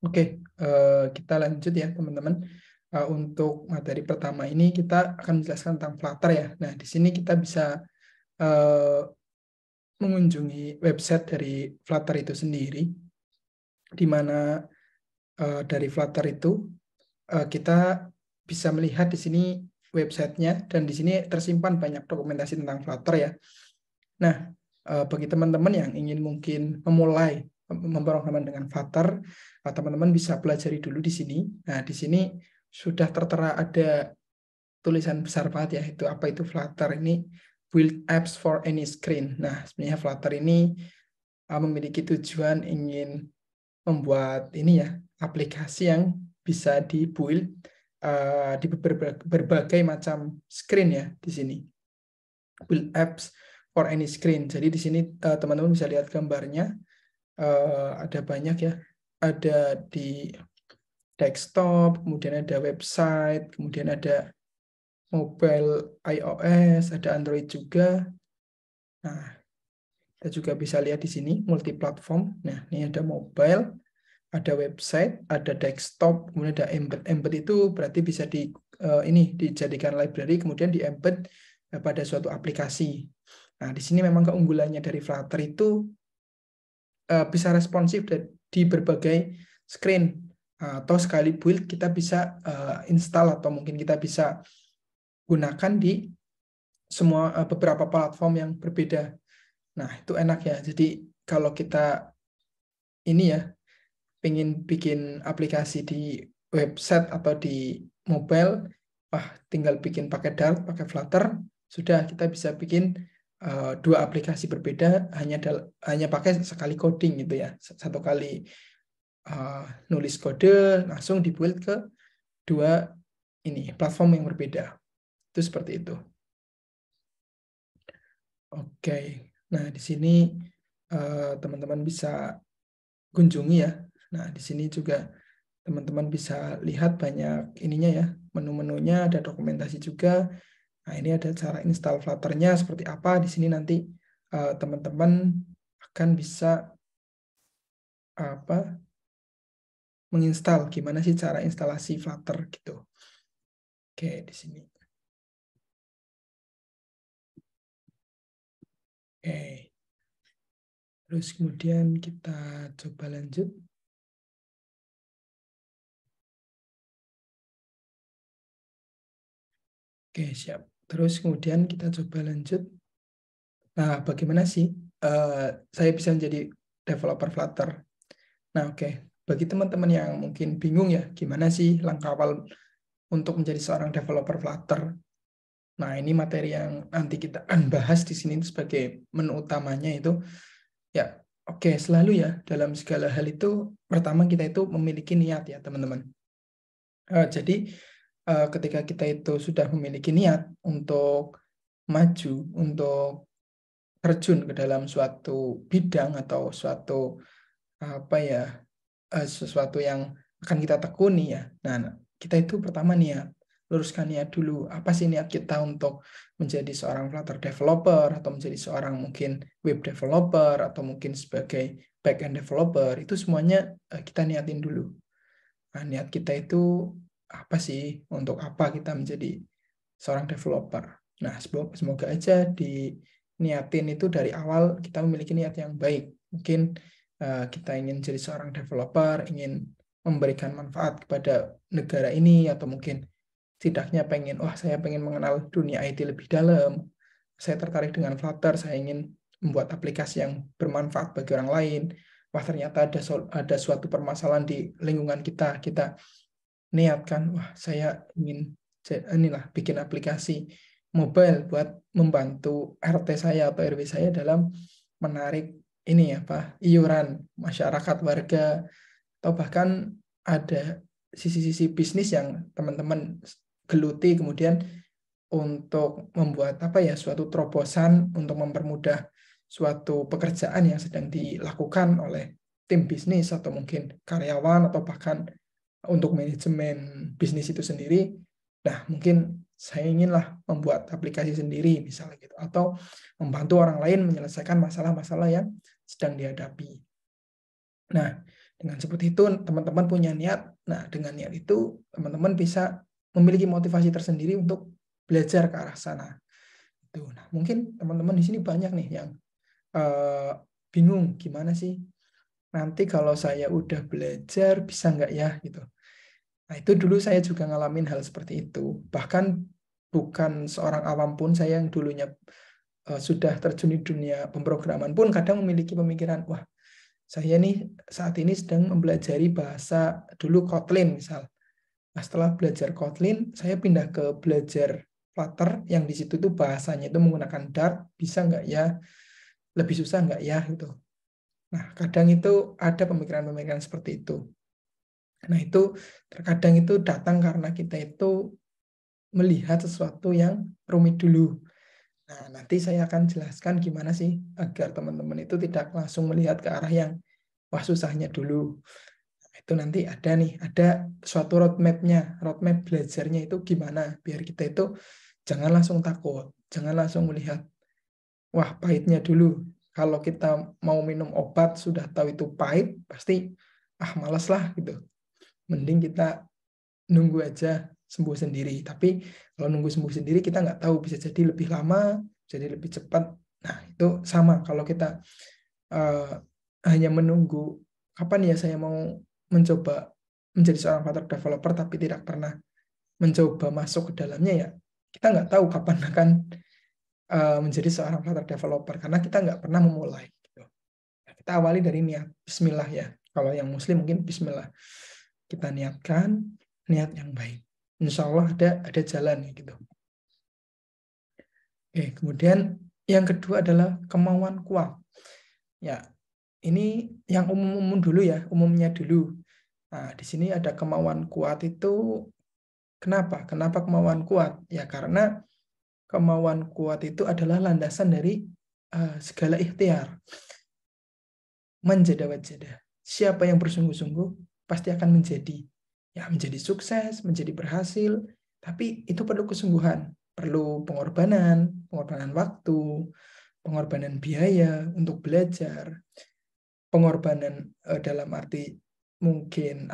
Oke, kita lanjut ya teman-teman. Untuk materi pertama ini kita akan menjelaskan tentang Flutter ya. Nah, di sini kita bisa mengunjungi website dari Flutter itu sendiri, di mana dari Flutter itu kita bisa melihat di sini websitenya, dan di sini tersimpan banyak dokumentasi tentang Flutter ya. Nah, bagi teman-teman yang ingin mungkin memulai pemrograman dengan Flutter, teman-teman bisa pelajari dulu di sini. Nah, di sini sudah tertera ada tulisan besar banget ya, itu apa itu Flutter ini, build apps for any screen. Nah, sebenarnya Flutter ini memiliki tujuan ingin membuat ini ya, aplikasi yang bisa dibuild di berbagai macam screen ya di sini. Build apps for any screen. Jadi di sini teman-teman bisa lihat gambarnya, ada banyak ya. Ada di desktop, kemudian ada website, kemudian ada mobile iOS, ada Android juga. Nah, kita juga bisa lihat di sini multi-platform. Nah, ini ada mobile, ada website, ada desktop, kemudian ada embed. Embed itu berarti bisa ini dijadikan library, kemudian di-embed pada suatu aplikasi. Nah, di sini memang keunggulannya dari Flutter itu bisa responsif di berbagai screen, atau sekali build kita bisa install atau mungkin kita bisa gunakan di semua beberapa platform yang berbeda. Nah, itu enak ya. Jadi kalau kita ini ya pengen bikin aplikasi di website atau di mobile, tinggal bikin pakai Dart, pakai Flutter, sudah kita bisa bikin dua aplikasi berbeda hanya pakai sekali coding gitu ya, satu kali nulis kode langsung dibuild ke dua ini platform yang berbeda. Itu seperti itu. Oke, nah di sini teman-teman bisa kunjungi ya. Nah di sini juga teman-teman bisa lihat banyak ininya ya, menu-menunya, ada dokumentasi juga. Nah, ini ada cara install Flutter-nya seperti apa. Di sini nanti teman-teman akan bisa menginstal, gimana sih cara instalasi Flutter gitu. Oke, di sini. Oke. Terus kemudian kita coba lanjut. Oke, siap. Terus kemudian kita coba lanjut. Nah, bagaimana sih saya bisa menjadi developer Flutter? Nah, oke. Bagi teman-teman yang mungkin bingung ya, gimana sih langkah awal untuk menjadi seorang developer Flutter? Nah, ini materi yang nanti kita akan bahas di sini sebagai menu utamanya itu. Ya, oke, selalu ya dalam segala hal itu, pertama kita itu memiliki niat ya, teman-teman. Jadi, ketika kita itu sudah memiliki niat untuk maju, untuk terjun ke dalam suatu bidang atau suatu sesuatu yang akan kita tekuni ya. Nah, kita itu pertama niat, luruskan niat dulu. Apa sih niat kita untuk menjadi seorang Flutter developer atau menjadi seorang mungkin web developer atau mungkin sebagai back-end developer, itu semuanya kita niatin dulu. Nah, niat kita itu apa sih? Untuk apa kita menjadi seorang developer? Nah, semoga aja diniatin itu dari awal kita memiliki niat yang baik. Mungkin kita ingin jadi seorang developer, ingin memberikan manfaat kepada negara ini, atau mungkin setidaknya saya pengen mengenal dunia IT lebih dalam. Saya tertarik dengan Flutter, saya ingin membuat aplikasi yang bermanfaat bagi orang lain. Wah, ternyata ada suatu permasalahan di lingkungan kita. Kita niatkan, wah saya ingin bikin aplikasi mobile buat membantu RT saya atau RW saya dalam menarik iuran masyarakat warga, atau bahkan ada sisi-sisi bisnis yang teman-teman geluti, kemudian untuk membuat suatu terobosan untuk mempermudah suatu pekerjaan yang sedang dilakukan oleh tim bisnis atau mungkin karyawan atau bahkan untuk manajemen bisnis itu sendiri. Nah, mungkin saya inginlah membuat aplikasi sendiri misalnya gitu, atau membantu orang lain menyelesaikan masalah-masalah yang sedang dihadapi. Nah, Dengan seperti itu teman-teman punya niat. Nah, dengan niat itu teman-teman bisa memiliki motivasi tersendiri untuk belajar ke arah sana. Itu. Nah, mungkin teman-teman di sini banyak nih yang bingung gimana sih nanti kalau saya udah belajar bisa nggak ya gitu. Nah, itu dulu saya juga ngalamin hal seperti itu. Bahkan bukan seorang awam pun, saya yang dulunya sudah terjun di dunia pemrograman pun kadang memiliki pemikiran, wah saya nih saat ini sedang mempelajari bahasa dulu Kotlin misal. Nah, setelah belajar Kotlin, saya pindah ke belajar Flutter yang di situ tuh bahasanya itu menggunakan Dart, bisa nggak ya? Lebih susah nggak ya? Gitu. Nah, kadang itu ada pemikiran-pemikiran seperti itu. Nah, itu terkadang itu datang karena kita itu melihat sesuatu yang rumit dulu. Nah, nanti saya akan jelaskan gimana sih agar teman-teman itu tidak langsung melihat ke arah yang wah susahnya dulu. Nah, itu nanti ada suatu roadmap-nya, roadmap belajarnya itu gimana biar kita itu jangan langsung takut, jangan langsung melihat wah pahitnya dulu. Kalau kita mau minum obat sudah tahu itu pahit, pasti malas lah gitu. Mending kita nunggu aja sembuh sendiri. Tapi kalau nunggu sembuh sendiri kita nggak tahu, bisa jadi lebih lama, jadi lebih cepat. Nah, itu sama kalau kita hanya menunggu kapan ya saya mau mencoba menjadi seorang Flutter developer tapi tidak pernah mencoba masuk ke dalamnya, ya kita nggak tahu kapan akan menjadi seorang Flutter developer karena kita nggak pernah memulai. Gitu. Nah, kita awali dari niat Bismillah ya. Kalau yang Muslim mungkin Bismillah. Kita niatkan niat yang baik. Insya Allah ada jalan gitu. Oke, kemudian yang kedua adalah kemauan kuat. Ya, ini yang umum-umum dulu ya, umumnya dulu. Nah, di sini ada kemauan kuat itu kenapa? Kenapa kemauan kuat? Ya karena kemauan kuat itu adalah landasan dari segala ikhtiar. Manjada wajada. Siapa yang bersungguh-sungguh pasti akan menjadi. Ya, menjadi sukses, menjadi berhasil, tapi itu perlu kesungguhan, perlu pengorbanan waktu, pengorbanan biaya untuk belajar, pengorbanan dalam arti mungkin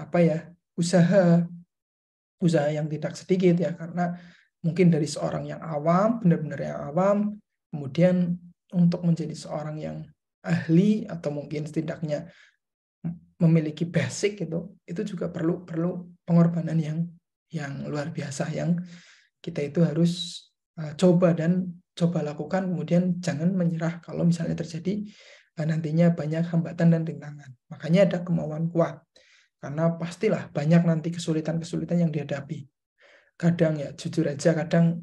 usaha yang tidak sedikit ya, karena mungkin dari seorang yang awam, benar-benar yang awam, kemudian untuk menjadi seorang yang ahli atau mungkin setidaknya memiliki basic itu juga perlu pengorbanan yang luar biasa yang kita itu harus coba lakukan, kemudian jangan menyerah kalau misalnya terjadi nantinya banyak hambatan dan rintangan. Makanya ada kemauan kuat karena pastilah banyak nanti kesulitan-kesulitan yang dihadapi. Kadang ya jujur aja kadang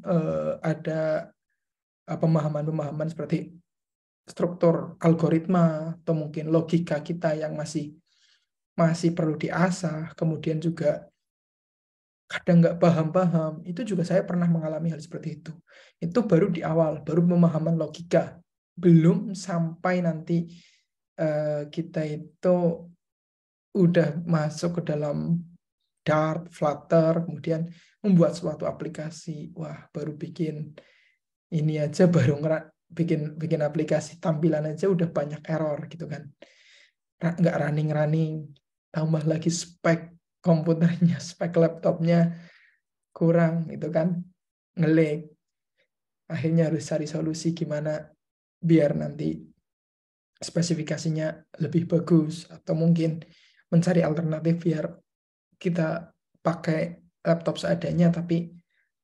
ada pemahaman-pemahaman seperti struktur algoritma atau mungkin logika kita yang masih perlu diasah, kemudian juga kadang nggak paham-paham, itu juga saya pernah mengalami hal seperti itu. Itu baru di awal, baru pemahaman logika. Belum sampai nanti kita itu udah masuk ke dalam Dart, Flutter, kemudian membuat suatu aplikasi. Wah, baru bikin ini aja, baru bikin aplikasi tampilan aja udah banyak error gitu kan. Nggak running, tambah lagi spek komputernya, spek laptopnya kurang itu kan, ngelag. Akhirnya harus cari solusi gimana biar nanti spesifikasinya lebih bagus, atau mungkin mencari alternatif biar kita pakai laptop seadanya tapi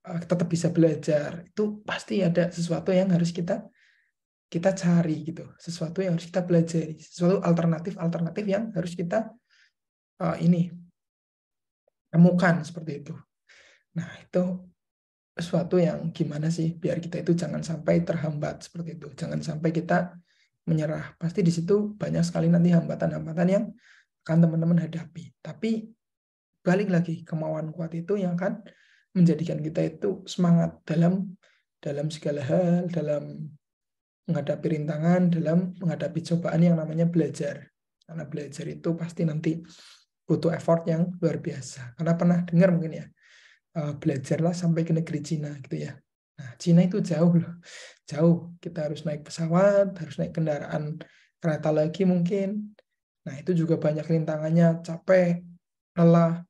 tetap bisa belajar. Itu pasti ada sesuatu yang harus kita cari gitu, sesuatu yang harus kita pelajari, sesuatu alternatif yang harus kita temukan seperti itu. Nah, itu sesuatu yang gimana sih biar kita itu jangan sampai terhambat seperti itu, jangan sampai kita menyerah. Pasti di situ banyak sekali nanti hambatan-hambatan yang akan teman-teman hadapi. Tapi balik lagi, kemauan kuat itu yang akan menjadikan kita itu semangat dalam segala hal, dalam menghadapi rintangan, dalam menghadapi cobaan yang namanya belajar. Karena belajar itu pasti nanti butuh effort yang luar biasa. Karena pernah dengar mungkin ya, belajarlah sampai ke negeri Cina gitu ya. Nah, Cina itu jauh loh. Jauh. Kita harus naik pesawat, harus naik kendaraan kereta lagi mungkin. Nah, itu juga banyak rintangannya, capek, lelah,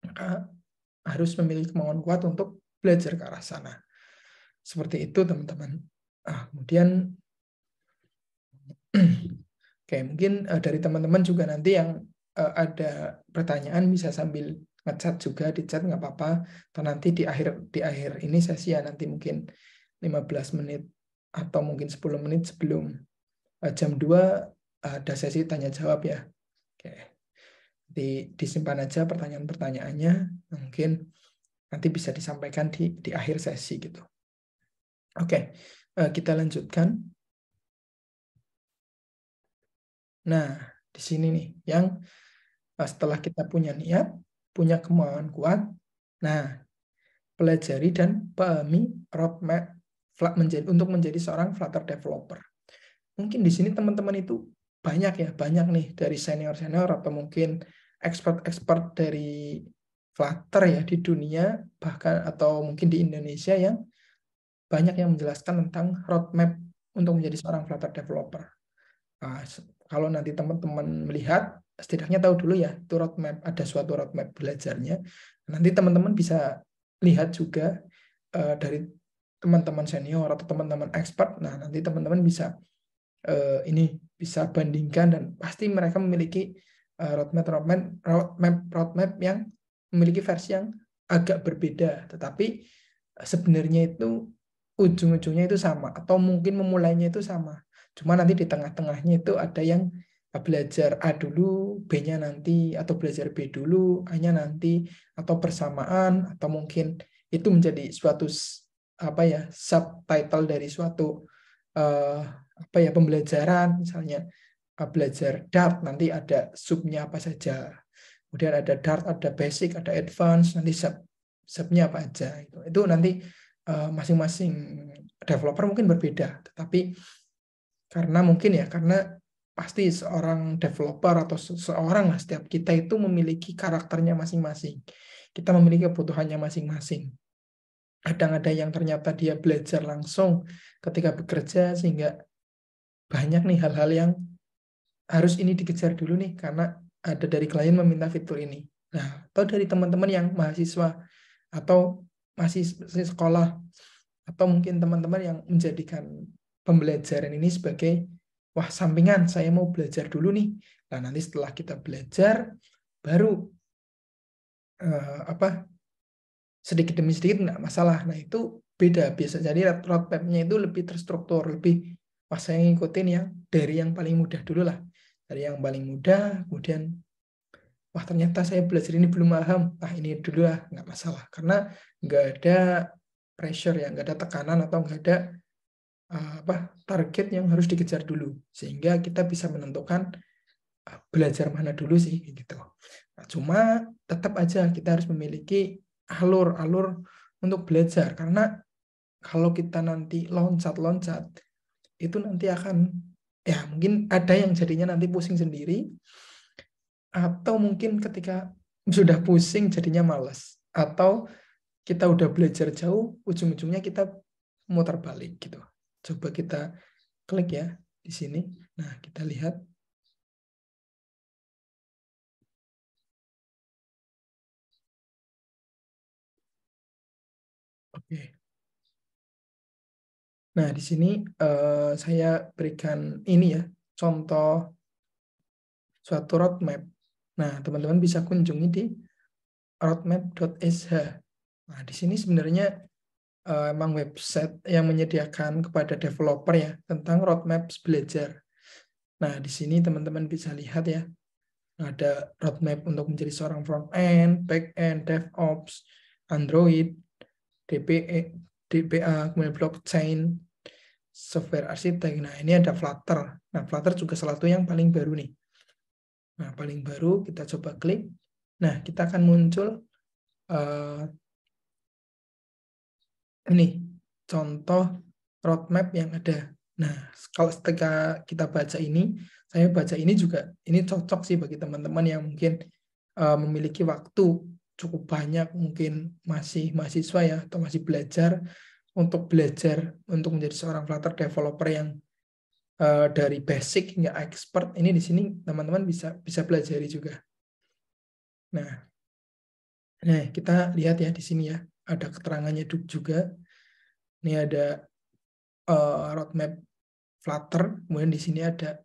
maka harus memiliki kemauan kuat untuk belajar ke arah sana. Seperti itu, teman-teman. Kemudian, oke, mungkin dari teman-teman juga nanti yang ada pertanyaan bisa sambil ngechat juga di chat, nggak apa-apa. Atau nanti di akhir ini sesi ya, nanti mungkin 15 menit atau mungkin 10 menit sebelum jam 2 ada sesi tanya jawab ya. Oke. Disimpan aja pertanyaan-pertanyaannya, mungkin nanti bisa disampaikan di akhir sesi gitu. Oke, kita lanjutkan. Nah, di sini nih, yang setelah kita punya niat, punya kemauan kuat, nah, pelajari dan pahami roadmap untuk menjadi seorang Flutter developer. Mungkin di sini teman-teman itu banyak nih dari senior-senior atau mungkin expert-expert dari Flutter ya di dunia, bahkan atau mungkin di Indonesia yang banyak yang menjelaskan tentang roadmap untuk menjadi seorang Flutter developer. Nah, kalau nanti teman-teman melihat, setidaknya tahu dulu ya, itu roadmap, ada suatu roadmap belajarnya. Nanti teman-teman bisa lihat juga dari teman-teman senior atau teman-teman expert. Nah, nanti teman-teman bisa ini bisa bandingkan dan pasti mereka memiliki roadmap yang memiliki versi yang agak berbeda, tetapi sebenarnya itu ujung-ujungnya itu sama atau mungkin memulainya itu sama. Cuma nanti di tengah-tengahnya itu ada yang belajar A dulu, B-nya nanti, atau belajar B dulu, A-nya nanti, atau bersamaan, atau mungkin itu menjadi suatu subtitle dari suatu pembelajaran, misalnya belajar Dart, nanti ada subnya apa saja. Kemudian ada Dart, ada basic, ada advance, nanti subnya apa aja. Itu nanti masing-masing developer mungkin berbeda, tetapi karena pasti seorang developer atau seseorang lah, setiap kita itu memiliki karakternya masing-masing. Kita memiliki kebutuhannya masing-masing. Kadang ada yang ternyata dia belajar langsung ketika bekerja sehingga banyak nih hal-hal yang harus ini dikejar dulu nih karena ada dari klien meminta fitur ini. Nah, atau dari teman-teman yang mahasiswa atau masih sekolah atau mungkin teman-teman yang menjadikan pembelajaran ini sebagai wah sampingan, saya mau belajar dulu nih. Nah, nanti setelah kita belajar baru sedikit demi sedikit nggak masalah. Nah, itu beda. Biasa jadi roadmap-nya itu lebih terstruktur, lebih pas saya ngikutin yang dari yang paling mudah dulu lah. Dari yang paling mudah, kemudian wah ternyata saya belajar ini belum paham, ini dulu lah, nggak masalah. Karena nggak ada pressure ya, nggak ada tekanan atau nggak ada target yang harus dikejar dulu. Sehingga kita bisa menentukan belajar mana dulu sih gitu. Nah, cuma tetap aja kita harus memiliki alur-alur untuk belajar karena kalau kita nanti loncat-loncat itu nanti akan ya mungkin ada yang jadinya nanti pusing sendiri atau mungkin ketika sudah pusing jadinya malas atau kita udah belajar jauh ujung-ujungnya kita muter balik gitu. Coba kita klik ya di sini. Nah, kita lihat. Oke. Nah, di sini saya berikan ini ya, contoh suatu roadmap. Nah, teman-teman bisa kunjungi di roadmap.sh. Nah, di sini sebenarnya emang website yang menyediakan kepada developer ya tentang roadmap belajar. Nah, di sini teman-teman bisa lihat ya, ada roadmap untuk menjadi seorang front-end, back-end, DevOps, Android, DBA, kemudian blockchain, software arsitek. Nah, ini ada Flutter. Nah, Flutter juga salah satu yang paling baru nih. Nah, paling baru kita coba klik. Nah, kita akan muncul ini contoh roadmap yang ada. Nah, kalau ketika kita baca ini, saya baca ini juga, ini cocok sih bagi teman-teman yang mungkin memiliki waktu cukup banyak, mungkin masih mahasiswa ya, atau masih belajar untuk menjadi seorang Flutter developer yang dari basic hingga expert ini di sini teman-teman bisa pelajari juga. Nah, kita lihat ya di sini ya, ada keterangannya juga. Ini ada roadmap Flutter, kemudian di sini ada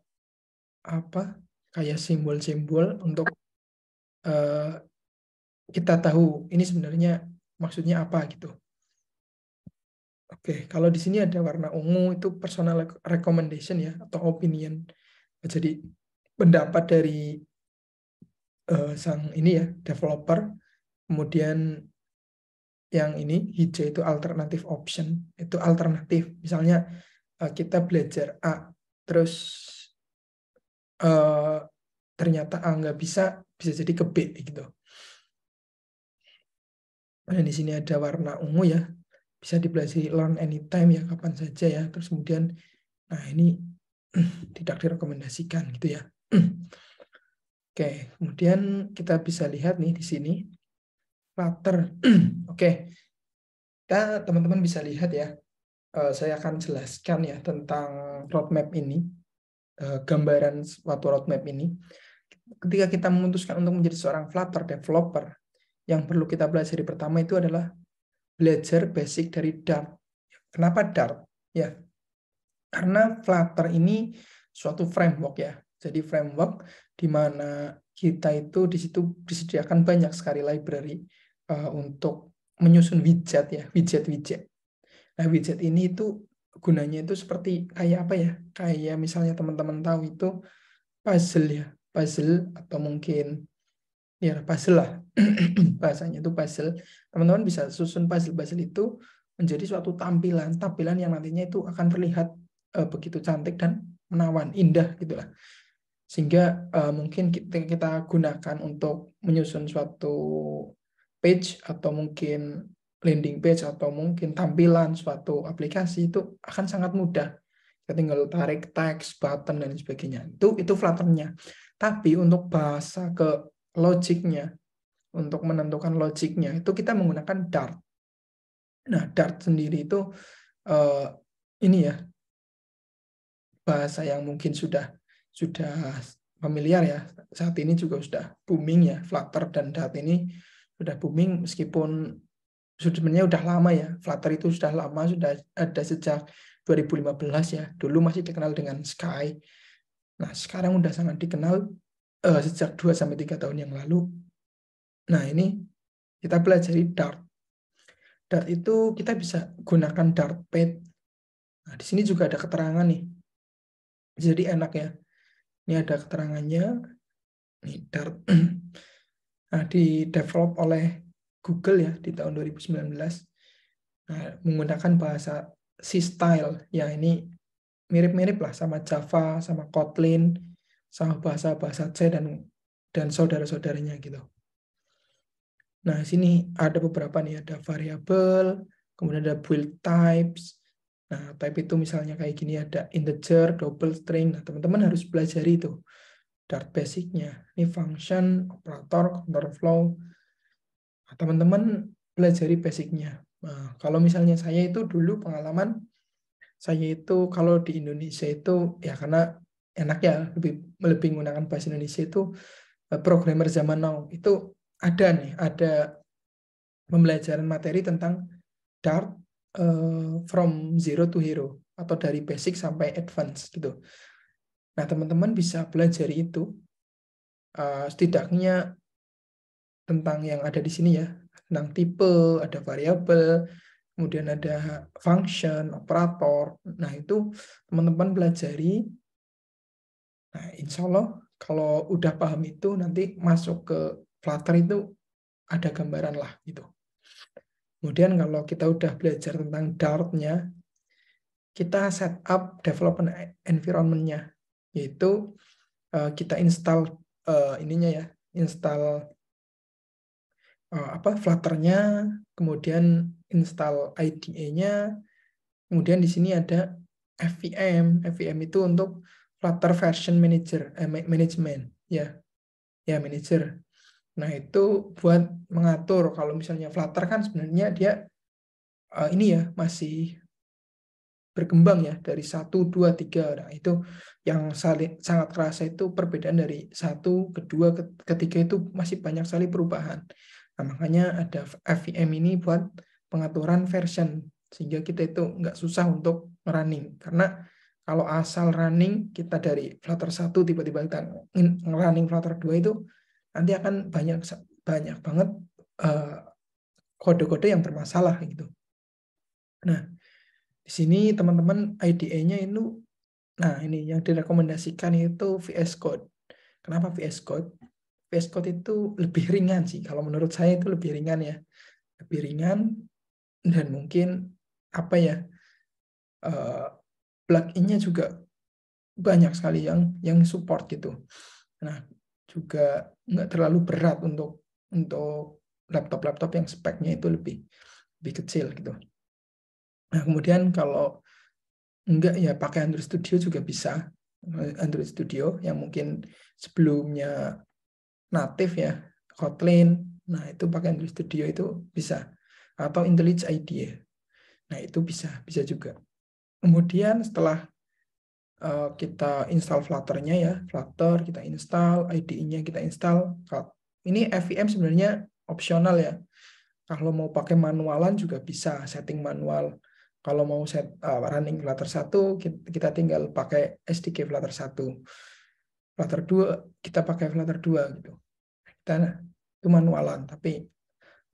apa kayak simbol-simbol untuk kita tahu ini sebenarnya maksudnya apa gitu. Oke, kalau di sini ada warna ungu itu personal recommendation ya atau opinion. Jadi pendapat dari sang ini ya developer. Kemudian yang ini hijau itu alternative option, itu alternatif. Misalnya kita belajar A, terus ternyata A nggak bisa jadi ke B gitu. Nah, di sini ada warna ungu ya, bisa dipelajari learn anytime ya, kapan saja ya. Terus kemudian, nah ini tidak direkomendasikan gitu ya. Oke, kemudian kita bisa lihat nih di sini Flutter. Oke, teman-teman bisa lihat ya. Saya akan jelaskan ya tentang roadmap ini, gambaran suatu roadmap ini. Ketika kita memutuskan untuk menjadi seorang Flutter developer, yang perlu kita pelajari pertama itu adalah belajar basic dari Dart. Kenapa Dart? Ya, karena Flutter ini suatu framework ya. Jadi framework di mana kita itu di situ disediakan banyak sekali library untuk menyusun widget ya, widget-widget. Nah, widget ini itu gunanya itu seperti kayak apa ya? Kayak misalnya teman-teman tahu itu puzzle ya, puzzle atau mungkin ya puzzle lah. Bahasanya itu puzzle. Teman-teman bisa susun puzzle-puzzle itu menjadi suatu tampilan yang nantinya itu akan terlihat begitu cantik dan menawan, indah gitulah. Sehingga mungkin kita gunakan untuk menyusun suatu page atau mungkin landing page atau mungkin tampilan suatu aplikasi itu akan sangat mudah. Kita tinggal tarik teks, button dan sebagainya. Itu Flutter-nya. Tapi untuk bahasa ke logiknya, untuk menentukan logiknya itu kita menggunakan Dart. Nah, Dart sendiri itu ini ya bahasa yang mungkin sudah familiar ya. Saat ini juga sudah booming ya, Flutter dan Dart ini sudah booming meskipun sebenarnya udah lama ya. Flutter itu sudah lama, sudah ada sejak 2015 ya. Dulu masih dikenal dengan Sky. Nah, sekarang udah sangat dikenal sejak 2-3 tahun yang lalu. Nah, ini kita pelajari Dart. Dart itu kita bisa gunakan Dartpad. Nah, di sini juga ada keterangan nih. Jadi enak ya. Ini ada keterangannya. Nih, Dart. Nah, di-develop oleh Google ya di tahun 2019. Nah, menggunakan bahasa C-Style. Ya, ini mirip-mirip lah sama Java, sama Kotlin, sama bahasa-bahasa C dan saudara-saudaranya gitu. Nah, sini ada beberapa nih, ada variabel, kemudian ada build types. Nah, type itu misalnya kayak gini, ada integer, double string. Nah, teman-teman harus belajar itu. Dart basic-nya. Ini function, operator, counter flow. Nah, teman-teman pelajari basic-nya. Nah, kalau misalnya saya itu dulu pengalaman, saya itu kalau di Indonesia itu, ya karena enak ya, lebih menggunakan bahasa Indonesia itu, programmer zaman now. Itu ada pembelajaran materi tentang Dart from zero to hero atau dari basic sampai advance gitu. Nah, teman-teman bisa pelajari itu setidaknya tentang yang ada di sini ya, tentang tipe, ada variabel, kemudian ada function, operator. Nah, itu teman-teman pelajari. Nah, insya Allah kalau udah paham itu nanti masuk ke Flutter itu ada gambaran lah gitu. Kemudian kalau kita udah belajar tentang Dart-nya, kita set up development environment-nya, yaitu kita install ininya ya, install Flutter-nya, kemudian install IDE-nya, kemudian di sini ada FVM. FVM itu untuk Flutter Version Manager, management ya, manager. Nah, itu buat mengatur kalau misalnya Flutter kan sebenarnya dia ini ya masih berkembang ya dari 1, 2, 3. Nah, itu yang sangat kerasa itu perbedaan dari 1 ke 2 ke 3 itu masih banyak sekali perubahan. Nah, makanya ada FVM ini buat pengaturan version sehingga kita itu nggak susah untuk running. Karena kalau asal running kita dari Flutter 1 tiba-tiba kita running Flutter 2 itu nanti akan banyak banget kode-kode yang bermasalah gitu. Nah, di sini teman-teman IDE-nya itu, nah ini yang direkomendasikan itu VS Code. Kenapa VS Code? VS Code itu lebih ringan sih. Kalau menurut saya itu lebih ringan ya. Lebih ringan dan mungkin apa ya, plugin-nya juga banyak sekali yang support gitu. Nah, juga nggak terlalu berat untuk laptop-laptop yang speknya itu lebih kecil gitu. Nah, kemudian kalau enggak ya pakai Android Studio juga bisa. Android Studio yang mungkin sebelumnya native ya, Kotlin. Nah, itu pakai Android Studio itu bisa. Atau IntelliJ IDEA. Nah, itu bisa juga. Kemudian setelah kita install Flutter-nya ya, Flutter kita install, IDE-nya kita install. Ini FVM sebenarnya opsional ya. Kalau mau pakai manualan juga bisa, setting manual. Kalau mau running Flutter 1, kita tinggal pakai SDK Flutter 1. Flutter 2, kita pakai Flutter 2 gitu. Kita itu manualan, tapi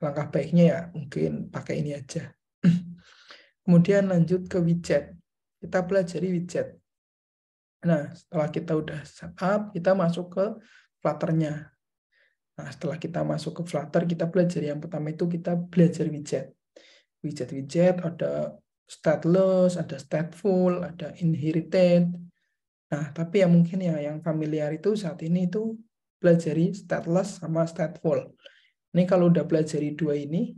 langkah baiknya ya mungkin pakai ini aja. Kemudian lanjut ke widget. Kita pelajari widget. Nah, setelah kita udah setup, kita masuk ke Flutter-nya. Nah, setelah kita masuk ke Flutter, kita belajar yang pertama itu kita belajar widget. Widget-widget ada stateless, ada stateful, ada inherited. Nah, tapi yang mungkin ya yang familiar itu saat ini itu pelajari stateless sama stateful. Ini kalau udah pelajari dua ini,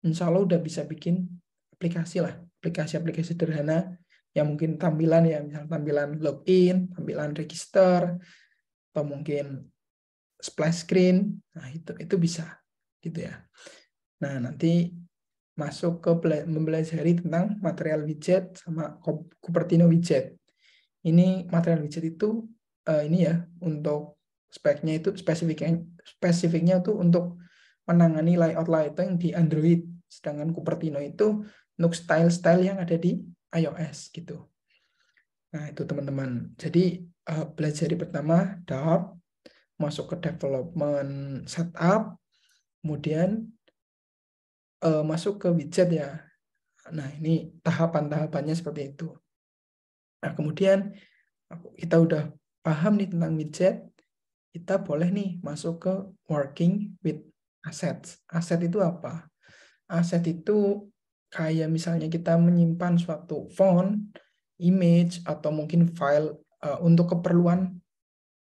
insya Allah udah bisa bikin aplikasi lah, aplikasi-aplikasi sederhana yang mungkin tampilan ya, misalnya tampilan login, tampilan register, atau mungkin splash screen. Nah, itu bisa gitu ya. Nah, nanti masuk ke mempelajari tentang material widget sama Cupertino widget. Ini material widget itu ini ya untuk speknya itu spesifiknya itu untuk menangani layout yang di Android, sedangkan Cupertino itu untuk style-style yang ada di iOS gitu. Nah, itu teman-teman. Jadi pelajari pertama Dart, masuk ke development setup, kemudian masuk ke widget ya. Nah, ini tahapan-tahapannya seperti itu. Nah, kemudian kita udah paham nih tentang widget, kita boleh nih masuk ke working with assets. Aset itu apa? Aset itu kayak misalnya kita menyimpan suatu font, image, atau mungkin file untuk keperluan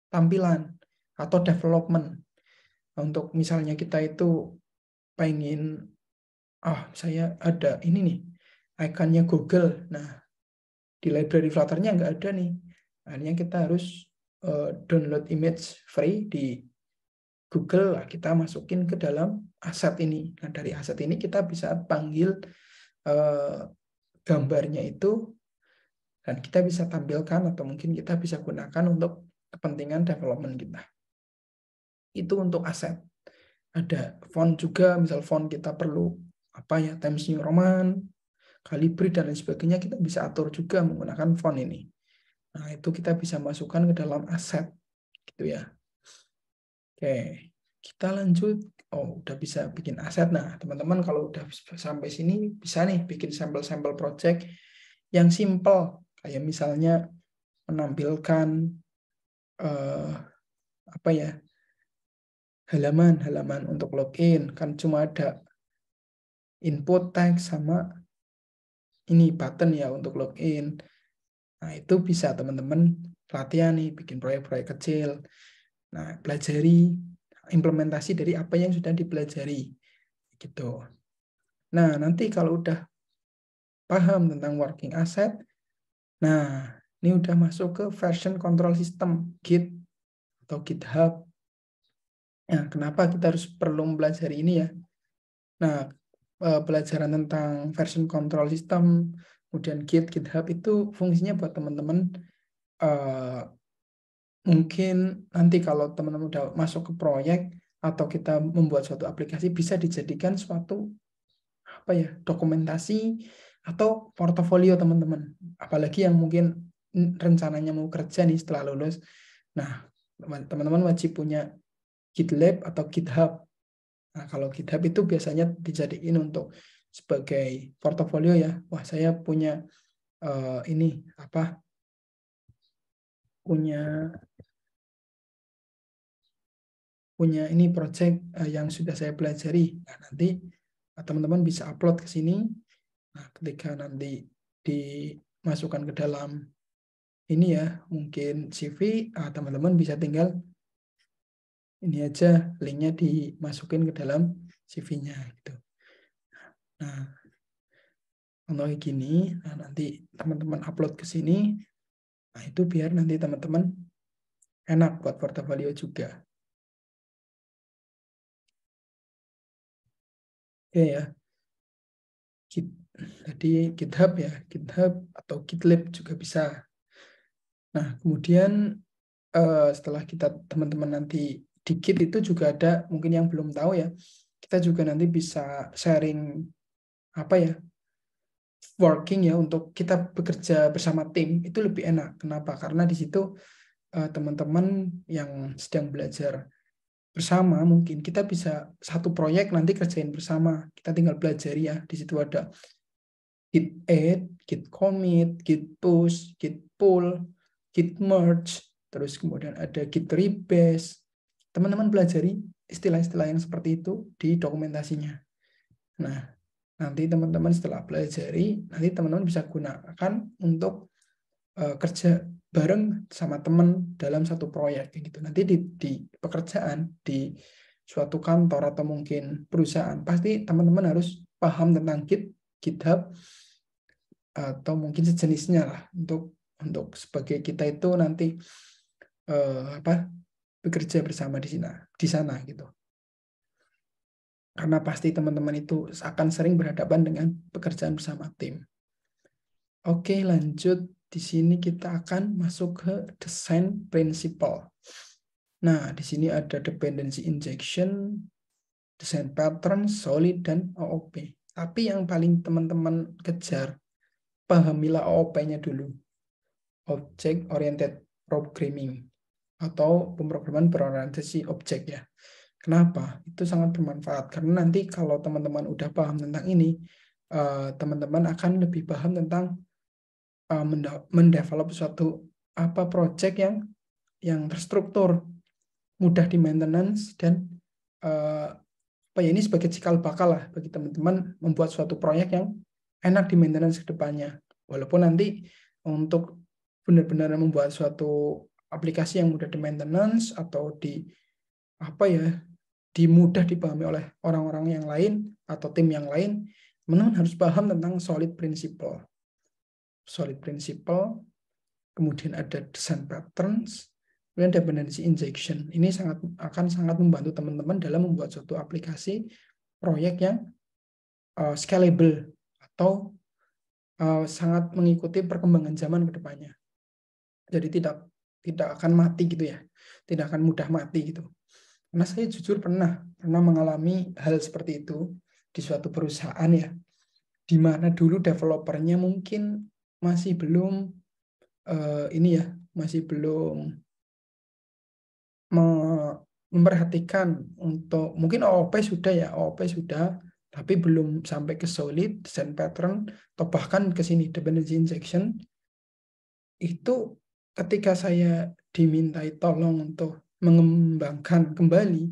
tampilan atau development. Untuk misalnya kita itu pengen, saya ada ini nih, ikonnya Google. Nah, di library Flutter-nya nggak ada nih. Akhirnya kita harus download image free di Google, kita masukin ke dalam aset ini. Nah, dari aset ini kita bisa panggil gambarnya itu, dan kita bisa tampilkan atau mungkin kita bisa gunakan untuk kepentingan development kita. Itu untuk aset. Ada font juga, misal font kita perlu Times New Roman, Calibri, dan lain sebagainya, kita bisa atur juga menggunakan font ini. Nah, itu kita bisa masukkan ke dalam aset gitu ya. Oke, kita lanjut. Udah bisa bikin aset. Nah, teman-teman kalau udah sampai sini bisa nih bikin sampel-sampel project yang simple, kayak misalnya menampilkan halaman untuk login, kan cuma ada input text sama ini button ya untuk login. Nah, itu bisa teman-teman latihan nih, bikin proyek-proyek kecil. Nah, pelajari implementasi dari apa yang sudah dipelajari gitu. Nah, nanti kalau udah paham tentang working asset, nah ini udah masuk ke version control system, Git atau GitHub. Nah, kenapa kita harus perlu mempelajari ini ya? Nah, pelajaran tentang version control system, Kemudian Git, GitHub itu fungsinya buat teman-teman mungkin nanti kalau teman-teman udah masuk ke proyek atau kita membuat suatu aplikasi bisa dijadikan suatu dokumentasi atau portofolio teman-teman. Apalagi yang mungkin rencananya mau kerja nih setelah lulus. Nah, teman-teman wajib punya GitLab atau GitHub. Nah, kalau GitHub itu biasanya dijadiin untuk sebagai portofolio ya. Wah, saya punya ini punya ini project yang sudah saya pelajari. Nah, nanti teman-teman bisa upload ke sini. Nah, ketika nanti dimasukkan ke dalam ini ya, mungkin CV, teman-teman bisa tinggal ini aja, linknya dimasukin ke dalam CV-nya gitu. Nah, contoh gini, nah nanti teman-teman upload ke sini, nah itu biar nanti teman-teman enak buat portofolio juga. Oke ya. Jadi GitHub ya, GitHub atau GitLab juga bisa. Nah, kemudian setelah kita teman-teman nanti di Git itu juga ada mungkin yang belum tahu ya, kita juga nanti bisa sharing working ya untuk kita bekerja bersama tim itu lebih enak. Kenapa? Karena di situ teman-teman yang sedang belajar bersama mungkin kita bisa satu proyek nanti kerjain bersama. Kita tinggal belajar ya. Di situ ada git add, git commit, git push, git pull, git merge, terus kemudian ada git rebase. Teman-teman pelajari istilah-istilah yang seperti itu di dokumentasinya. Nah, nanti teman-teman setelah pelajari, nanti teman-teman bisa gunakan untuk kerja bareng sama teman dalam satu proyek gitu. Nanti di pekerjaan, di suatu kantor atau mungkin perusahaan, pasti teman-teman harus paham tentang Git, GitHub, atau mungkin sejenisnya lah untuk sebagai kita itu nanti bekerja bersama di sana gitu. Karena pasti teman-teman itu akan sering berhadapan dengan pekerjaan bersama tim. Oke, lanjut. Di sini kita akan masuk ke design principle. Nah, di sini ada dependency injection, design pattern, solid, dan OOP. Tapi yang paling teman-teman kejar, pahamilah OOP-nya dulu. Object Oriented Programming atau pemrograman berorientasi objek ya. Kenapa? Itu sangat bermanfaat karena nanti kalau teman-teman udah paham tentang ini, teman-teman akan lebih paham tentang mendevelop suatu project yang terstruktur, mudah di maintenance dan ini sebagai cikal bakal lah bagi teman-teman membuat suatu proyek yang enak di maintenance ke depannya. Walaupun nanti untuk benar-benar membuat suatu aplikasi yang mudah di maintenance atau mudah dipahami oleh orang-orang yang lain atau tim yang lain, teman-teman harus paham tentang solid principle. Solid principle, kemudian ada design patterns, kemudian dependency injection. Ini akan sangat membantu teman-teman dalam membuat suatu aplikasi proyek yang scalable atau sangat mengikuti perkembangan zaman ke depannya. Jadi tidak akan mati gitu ya, tidak akan mudah mati gitu. Karena saya jujur pernah mengalami hal seperti itu di suatu perusahaan ya, di mana dulu developernya mungkin masih belum masih belum memperhatikan untuk mungkin OOP sudah tapi belum sampai ke solid design pattern atau bahkan ke sini dependency injection. Itu ketika saya dimintai tolong untuk mengembangkan kembali,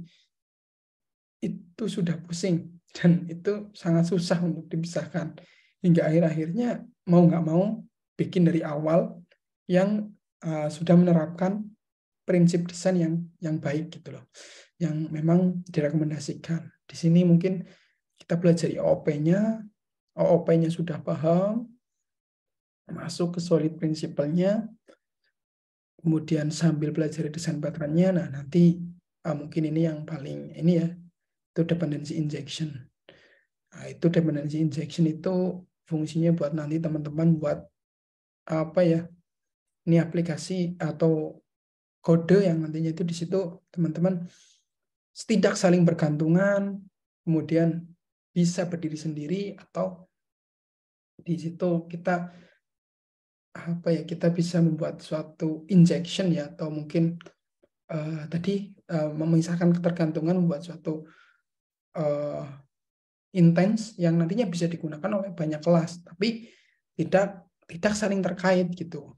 itu sudah pusing dan itu sangat susah untuk dipisahkan hingga akhir-akhirnya mau nggak mau bikin dari awal yang sudah menerapkan prinsip desain yang baik gitu loh, yang memang direkomendasikan. Di sini mungkin kita pelajari OOP-nya sudah paham, masuk ke solid principle-nya, kemudian sambil pelajari desain pattern-nya. Nah, nanti mungkin ini yang paling itu dependency injection. Nah, itu dependency injection itu fungsinya buat nanti teman-teman buat apa ya, ini aplikasi atau kode yang nantinya itu di situ teman-teman tidak saling bergantungan, kemudian bisa berdiri sendiri, atau di situ kita apa ya, kita bisa membuat suatu injection ya, atau mungkin tadi memisahkan ketergantungan, membuat suatu intens yang nantinya bisa digunakan oleh banyak kelas, tapi tidak saling terkait gitu.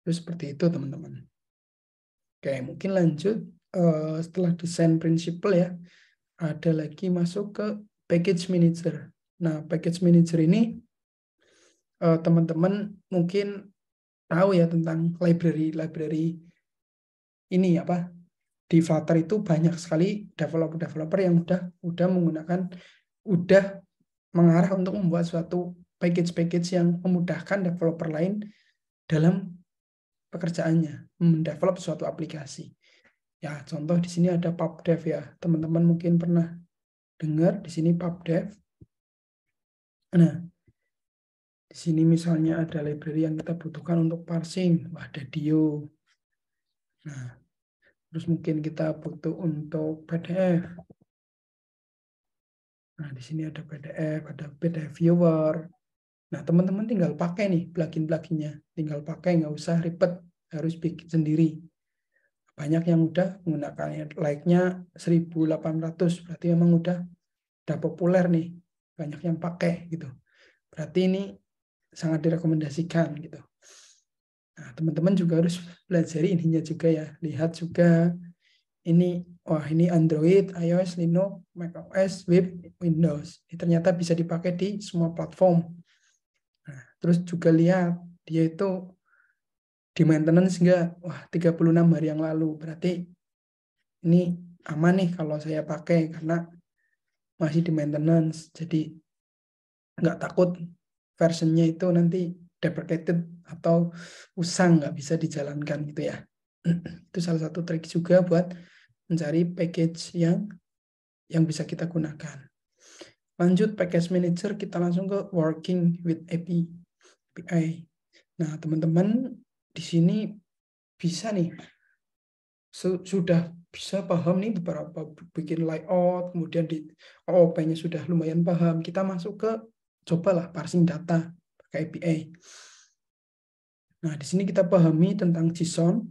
Terus seperti itu teman-teman. Oke, mungkin lanjut setelah desain principle ya, ada lagi masuk ke package manager. Nah, package manager ini teman-teman mungkin tahu ya tentang library ini apa, di Flutter itu banyak sekali developer yang udah mengarah untuk membuat suatu package yang memudahkan developer lain dalam pekerjaannya mendevelop suatu aplikasi. Ya, contoh di sini ada PubDev ya. Teman-teman mungkin pernah dengar di sini PubDev. Nah, di sini misalnya ada library yang kita butuhkan untuk parsing, ada Dio. Nah, terus mungkin kita butuh untuk PDF. Nah, di sini ada PDF, ada PDF Viewer. Nah, teman-teman tinggal pakai nih plugin-pluginnya. Tinggal pakai, nggak usah ribet, harus bikin sendiri. Banyak yang udah menggunakannya, like-nya 1800, berarti memang udah populer nih. Banyak yang pakai gitu. Berarti ini sangat direkomendasikan gitu. Nah, teman-teman juga harus belajar ininya juga ya. Lihat juga ini, wah ini Android, iOS, Linux, macOS, web, Windows. Ini ternyata bisa dipakai di semua platform. Nah, terus juga lihat dia itu di maintenance enggak? Wah, 36 hari yang lalu. Berarti ini aman nih kalau saya pakai karena masih di maintenance. Jadi nggak takut versionnya itu nanti deprecated atau usang, nggak bisa dijalankan gitu ya. Itu salah satu trik juga buat mencari package yang bisa kita gunakan. Lanjut package manager, kita langsung ke working with API. Nah, teman-teman di sini bisa nih sudah bisa paham nih beberapa bikin layout, kemudian di OOP-nya sudah lumayan paham. Kita masuk ke cobalah parsing data pakai API. Nah, di sini kita pahami tentang JSON.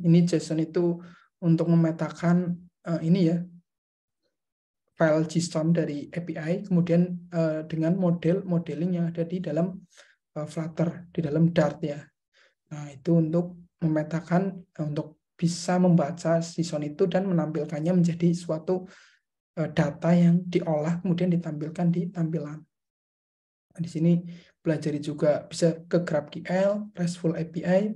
Ini JSON itu untuk memetakan ini ya, file JSON dari API, kemudian dengan modeling yang ada di dalam Flutter, di dalam Dart ya. Nah, itu untuk memetakan, untuk bisa membaca JSON itu dan menampilkannya menjadi suatu data yang diolah, kemudian ditampilkan di tampilan. Nah, di sini pelajari juga bisa ke GraphQL, RESTful API.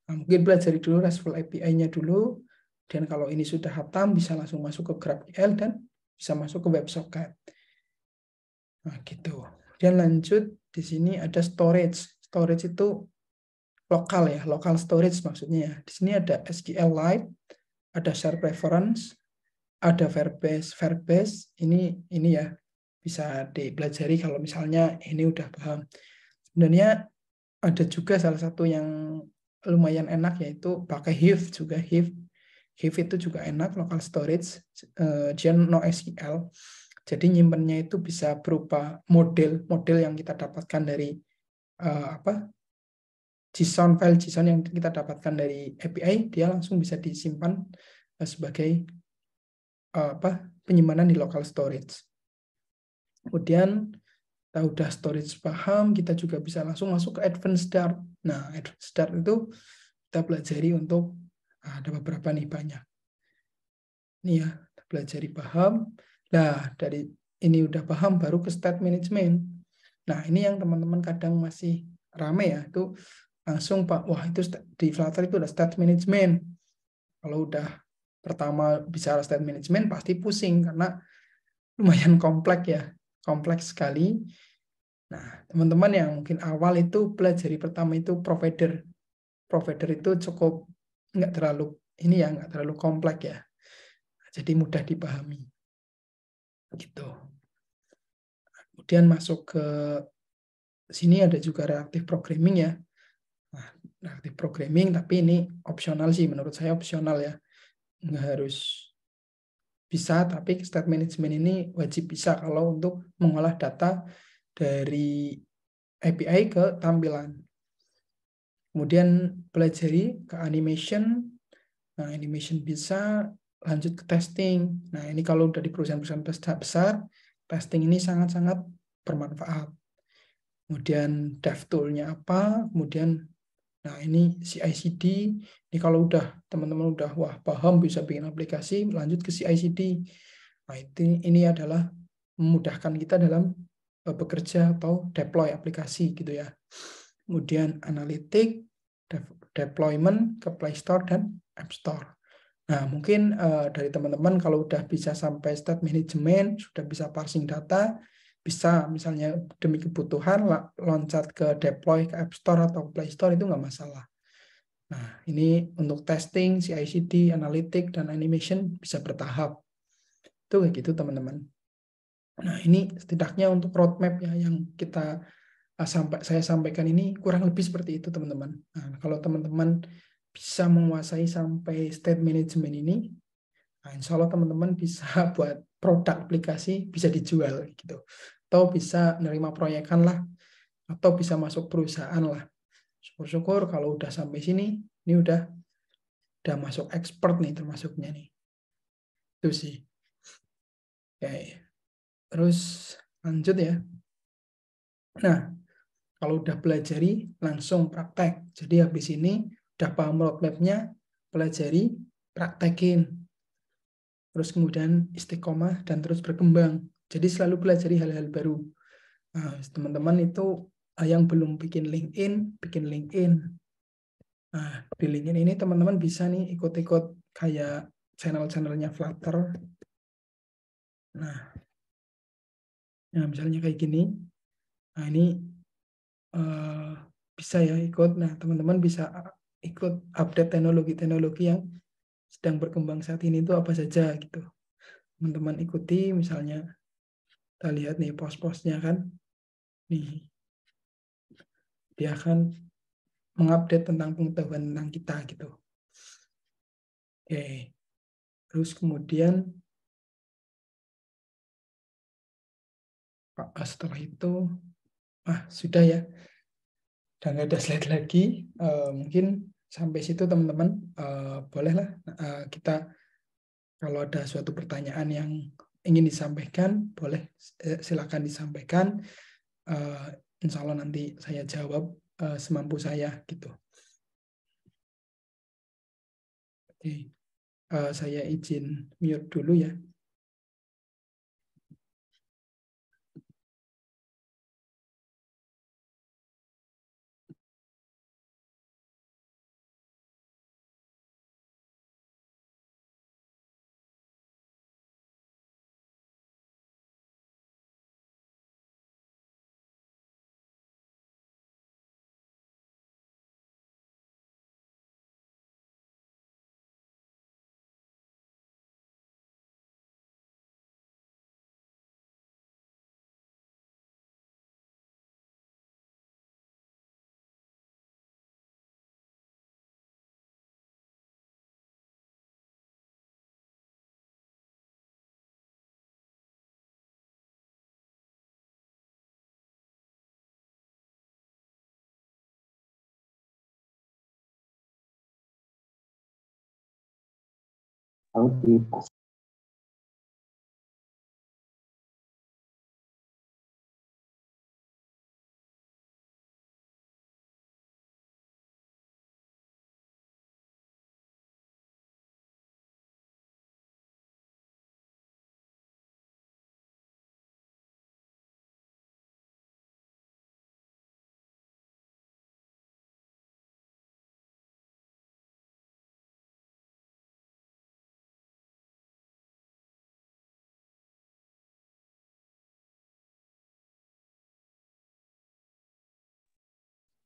Nah, mungkin pelajari dulu RESTful API-nya dulu, dan kalau ini sudah hatam bisa langsung masuk ke GraphQL dan bisa masuk ke WebSocket. Nah, gitu. Dan lanjut di sini ada storage. Storage itu lokal ya, local storage maksudnya ya. Di sini ada SQLite, ada share preference, ada Firebase. Firebase ini ya bisa dipelajari kalau misalnya ini udah paham. Sebenarnya ada juga salah satu yang lumayan enak, yaitu pakai Hive juga. Hive itu juga enak, local storage, dia NoSQL. Jadi nyimpennya itu bisa berupa model yang kita dapatkan dari JSON, file JSON yang kita dapatkan dari API, dia langsung bisa disimpan sebagai penyimpanan di local storage. Kemudian kita udah storage paham, kita juga bisa langsung masuk ke advanced Dart. Nah, advanced Dart itu kita pelajari untuk ada beberapa nih, banyak. Ini ya, kita pelajari paham. Nah, dari ini udah paham, baru ke state management. Nah, ini yang teman-teman kadang masih rame ya, itu langsung Pak, wah itu di Flutter itu ada state management. Kalau udah pertama bicara state management pasti pusing karena lumayan kompleks sekali. Nah, teman-teman yang mungkin awal itu pelajari pertama itu provider. Provider itu cukup nggak terlalu kompleks ya. Jadi mudah dipahami. gitu. Kemudian masuk ke sini ada juga reactive programming ya. Nah, reactive programming tapi ini opsional sih, menurut saya opsional ya. Nggak harus bisa, tapi state management ini wajib bisa kalau untuk mengolah data dari API ke tampilan. Kemudian pelajari ke animation. Nah, animation bisa, lanjut ke testing. Nah, ini kalau udah di perusahaan-perusahaan besar, testing ini sangat-sangat bermanfaat. Kemudian dev tool-nya apa, kemudian nah ini CI/CD. Ini kalau udah teman-teman udah wah paham bisa bikin aplikasi, lanjut ke CI/CD. Nah, ini adalah memudahkan kita dalam bekerja atau deploy aplikasi gitu ya. Kemudian analitik, deployment ke Play Store dan App Store. Nah, mungkin dari teman-teman kalau udah bisa sampai state management, sudah bisa parsing data, bisa misalnya demi kebutuhan loncat ke deploy ke App Store atau Play Store itu nggak masalah. Nah, ini untuk testing, CI/CD, analitik, dan animation bisa bertahap. Itu kayak gitu teman-teman. Nah, ini setidaknya untuk roadmap ya yang saya sampaikan ini kurang lebih seperti itu teman-teman. Nah, kalau teman-teman bisa menguasai sampai state management ini, nah, insya Allah teman-teman bisa buat produk aplikasi bisa dijual gitu, atau bisa nerima proyekan lah, atau bisa masuk perusahaan lah. Syukur-syukur kalau udah sampai sini, ini udah masuk expert nih termasuknya nih. Itu sih. Oke. Terus lanjut ya. Nah, kalau udah pelajari langsung praktek. Jadi habis ini udah paham roadmap-nya, pelajari, praktekin. Terus kemudian istiqomah dan terus berkembang. Jadi selalu pelajari hal-hal baru. Nah, teman-teman itu yang belum bikin LinkedIn, bikin LinkedIn. Nah, di LinkedIn ini teman-teman bisa nih ikut-ikut kayak channel-channelnya Flutter. Nah, misalnya kayak gini. Nah, ini bisa ya ikut. Nah, teman-teman bisa ikut update teknologi-teknologi yang sedang berkembang saat ini itu apa saja gitu. Teman-teman ikuti, misalnya kita lihat nih post-postnya kan. Nih, dia akan mengupdate tentang pengetahuan tentang kita gitu. Oke. Terus kemudian setelah itu sudah ya. Dan nggak ada slide lagi. Mungkin sampai situ teman-teman. Bolehlah kita kalau ada suatu pertanyaan yang ingin disampaikan, boleh silakan disampaikan. Insya Allah nanti saya jawab semampu saya gitu. Oke, saya izin mute dulu ya.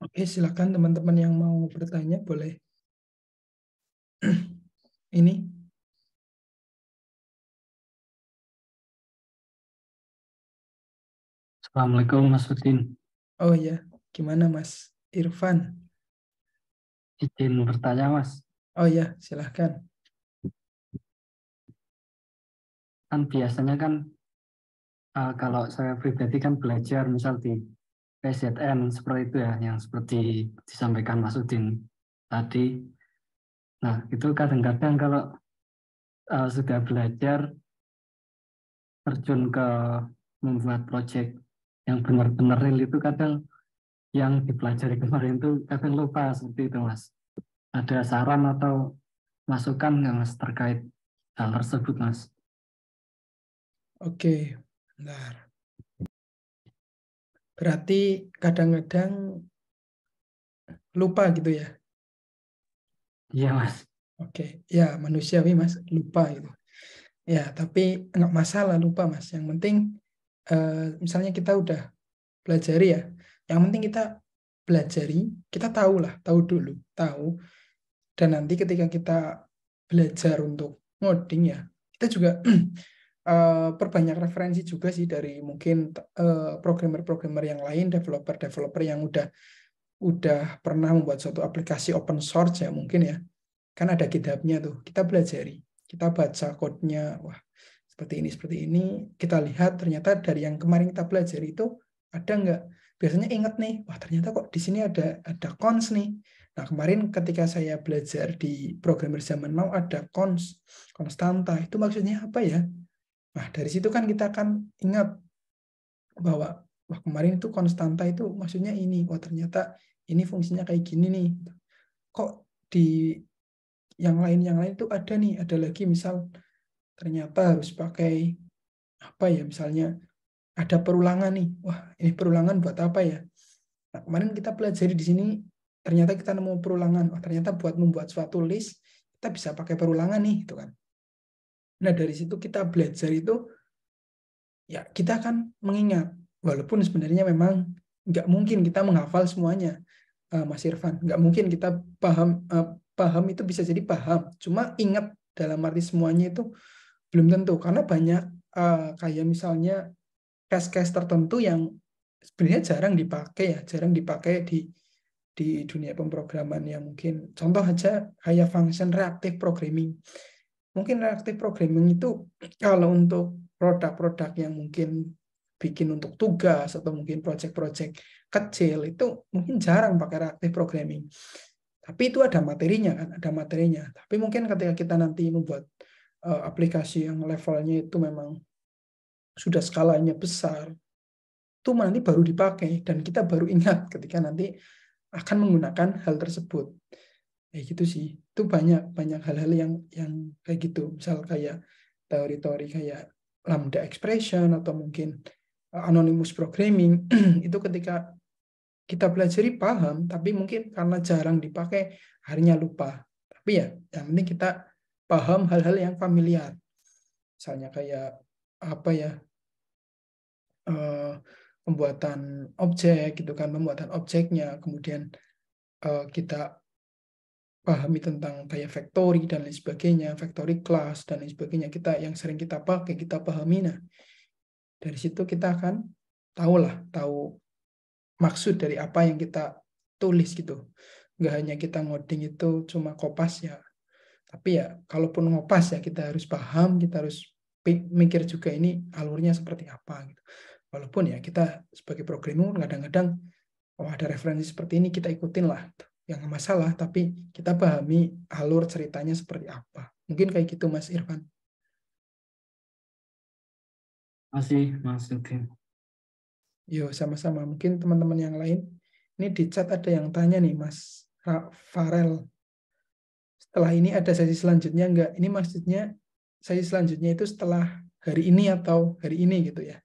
Oke, silakan teman-teman yang mau bertanya boleh. Ini Assalamualaikum Mas Udin. Oh ya, gimana Mas Irfan? Izin bertanya Mas, Oh ya, silahkan. kan biasanya kan kalau saya pribadi kan belajar misal di PZN seperti itu ya, yang seperti disampaikan Mas Udin tadi. Nah itu kadang-kadang kalau sudah belajar terjun ke membuat proyek yang benar-benar real itu kadang yang dipelajari kemarin itu kadang lupa seperti itu Mas. Ada saran atau masukan nggak Mas terkait hal tersebut Mas? Oke, bentar. Berarti kadang-kadang lupa gitu ya? Iya Mas. Oke, ya manusiawi Mas, lupa gitu. Ya, tapi nggak masalah lupa Mas. Yang penting, misalnya kita udah pelajari ya. Yang penting kita pelajari, kita tahu lah, tahu dulu, tahu. Dan nanti ketika kita belajar untuk ngoding ya, kita juga perbanyak referensi juga sih dari mungkin programmer-programmer yang lain, developer-developer yang udah pernah membuat suatu aplikasi open source ya mungkin ya. Kan ada GitHub-nya tuh. Kita pelajari, kita baca code-nya. Wah, seperti ini. Kita lihat ternyata dari yang kemarin kita pelajari itu ada nggak? Biasanya ingat nih, wah ternyata kok di sini ada cons nih. Nah, kemarin ketika saya belajar di programmer zaman now ada konstanta. Itu maksudnya apa ya? Nah, dari situ kan kita akan ingat bahwa wah kemarin itu konstanta itu maksudnya ini. Wah, ternyata ini fungsinya kayak gini nih. Kok di yang lain itu ada nih, ada lagi misal ternyata harus pakai apa ya, misalnya ada perulangan nih. Wah, ini perulangan buat apa ya? Nah, kemarin kita pelajari di sini ternyata kita nemu perulangan. Oh, ternyata buat membuat suatu list kita bisa pakai perulangan nih, gitu kan. Nah, dari situ kita belajar itu ya kita akan mengingat, walaupun sebenarnya memang nggak mungkin kita menghafal semuanya, Mas Irfan. Nggak mungkin kita paham itu bisa jadi paham, cuma ingat dalam arti semuanya itu belum tentu, karena banyak kayak misalnya case-case tertentu yang sebenarnya jarang dipakai di dunia pemrograman, yang mungkin contoh aja kayak function reactive programming. Mungkin reactive programming itu kalau untuk produk-produk yang mungkin bikin untuk tugas atau mungkin project-project kecil itu mungkin jarang pakai reactive programming. Tapi itu ada materinya kan, ada materinya. Tapi mungkin ketika kita nanti membuat aplikasi yang levelnya itu memang sudah skalanya besar, itu nanti baru dipakai dan kita baru ingat ketika nanti akan menggunakan hal tersebut. Kayak gitu sih. Itu banyak banyak hal-hal yang kayak gitu. Misal kayak teori-teori kayak lambda expression atau mungkin anonymous programming itu ketika kita pelajari paham, tapi mungkin karena jarang dipakai akhirnya lupa. Tapi ya yang penting kita paham hal-hal yang familiar. Misalnya kayak apa ya, pembuatan objek gitu kan, pembuatan objeknya, kemudian kita pahami tentang kayak factory dan lain sebagainya, factory class dan lain sebagainya, kita yang sering kita pakai, kita pahami. Nah, dari situ kita akan tahu maksud dari apa yang kita tulis gitu. Nggak hanya kita ngoding itu cuma kopas ya, tapi ya kalaupun ngopas ya kita harus paham, kita harus mikir juga ini alurnya seperti apa gitu. Walaupun ya kita sebagai programmer kadang-kadang oh ada referensi seperti ini kita ikutin lah, yang nggak masalah, tapi kita pahami alur ceritanya seperti apa. Mungkin kayak gitu Mas Irfan. Masih Mas Udin. Yo, sama-sama. Mungkin teman-teman yang lain ini di chat ada yang tanya nih Mas Farel, setelah ini ada sesi selanjutnya enggak? Ini maksudnya sesi selanjutnya itu setelah hari ini atau hari ini gitu ya.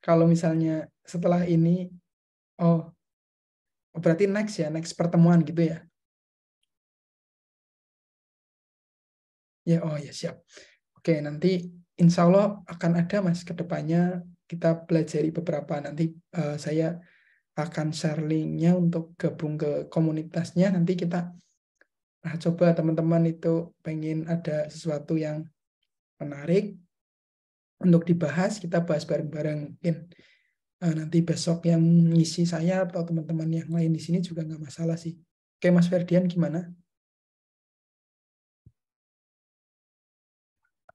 Kalau misalnya setelah ini, oh berarti next ya, next pertemuan gitu ya. Ya, oh ya siap. Oke, nanti insya Allah akan ada Mas ke depannya, kita pelajari beberapa. Nanti saya akan share linknya untuk gabung ke komunitasnya. Nanti kita coba teman-teman itu pengen ada sesuatu yang menarik, untuk dibahas, kita bahas bareng-bareng. Mungkin nanti besok yang ngisi saya atau teman-teman yang lain di sini juga nggak masalah sih. Oke, Mas Ferdian gimana?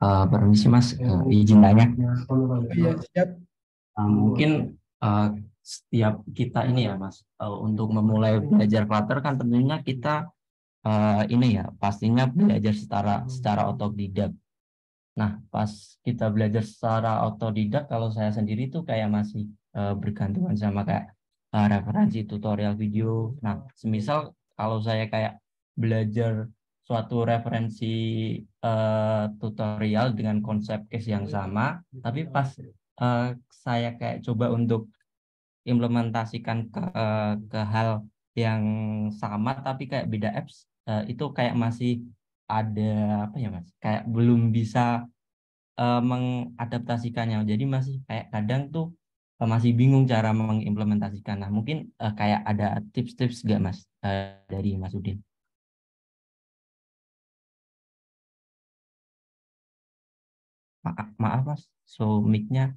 Permisi Mas, izin tanya. Oh iya, siap. Mungkin setiap kita ini ya Mas, untuk memulai belajar Flutter kan tentunya kita ini ya pastinya belajar secara otodidak. Nah, pas kita belajar secara otodidak, kalau saya sendiri tuh kayak masih bergantungan sama kayak referensi tutorial video. Nah, semisal kalau saya kayak belajar suatu referensi tutorial dengan konsep case yang sama, tapi pas saya kayak coba untuk implementasikan ke hal yang sama tapi kayak beda apps, itu kayak masih ada apa ya Mas? Kayak belum bisa mengadaptasikannya. Jadi masih kayak kadang tuh masih bingung cara mengimplementasikan. Nah, mungkin kayak ada tips-tips nggak Mas dari Mas Udin? Maaf Mas, so mic-nya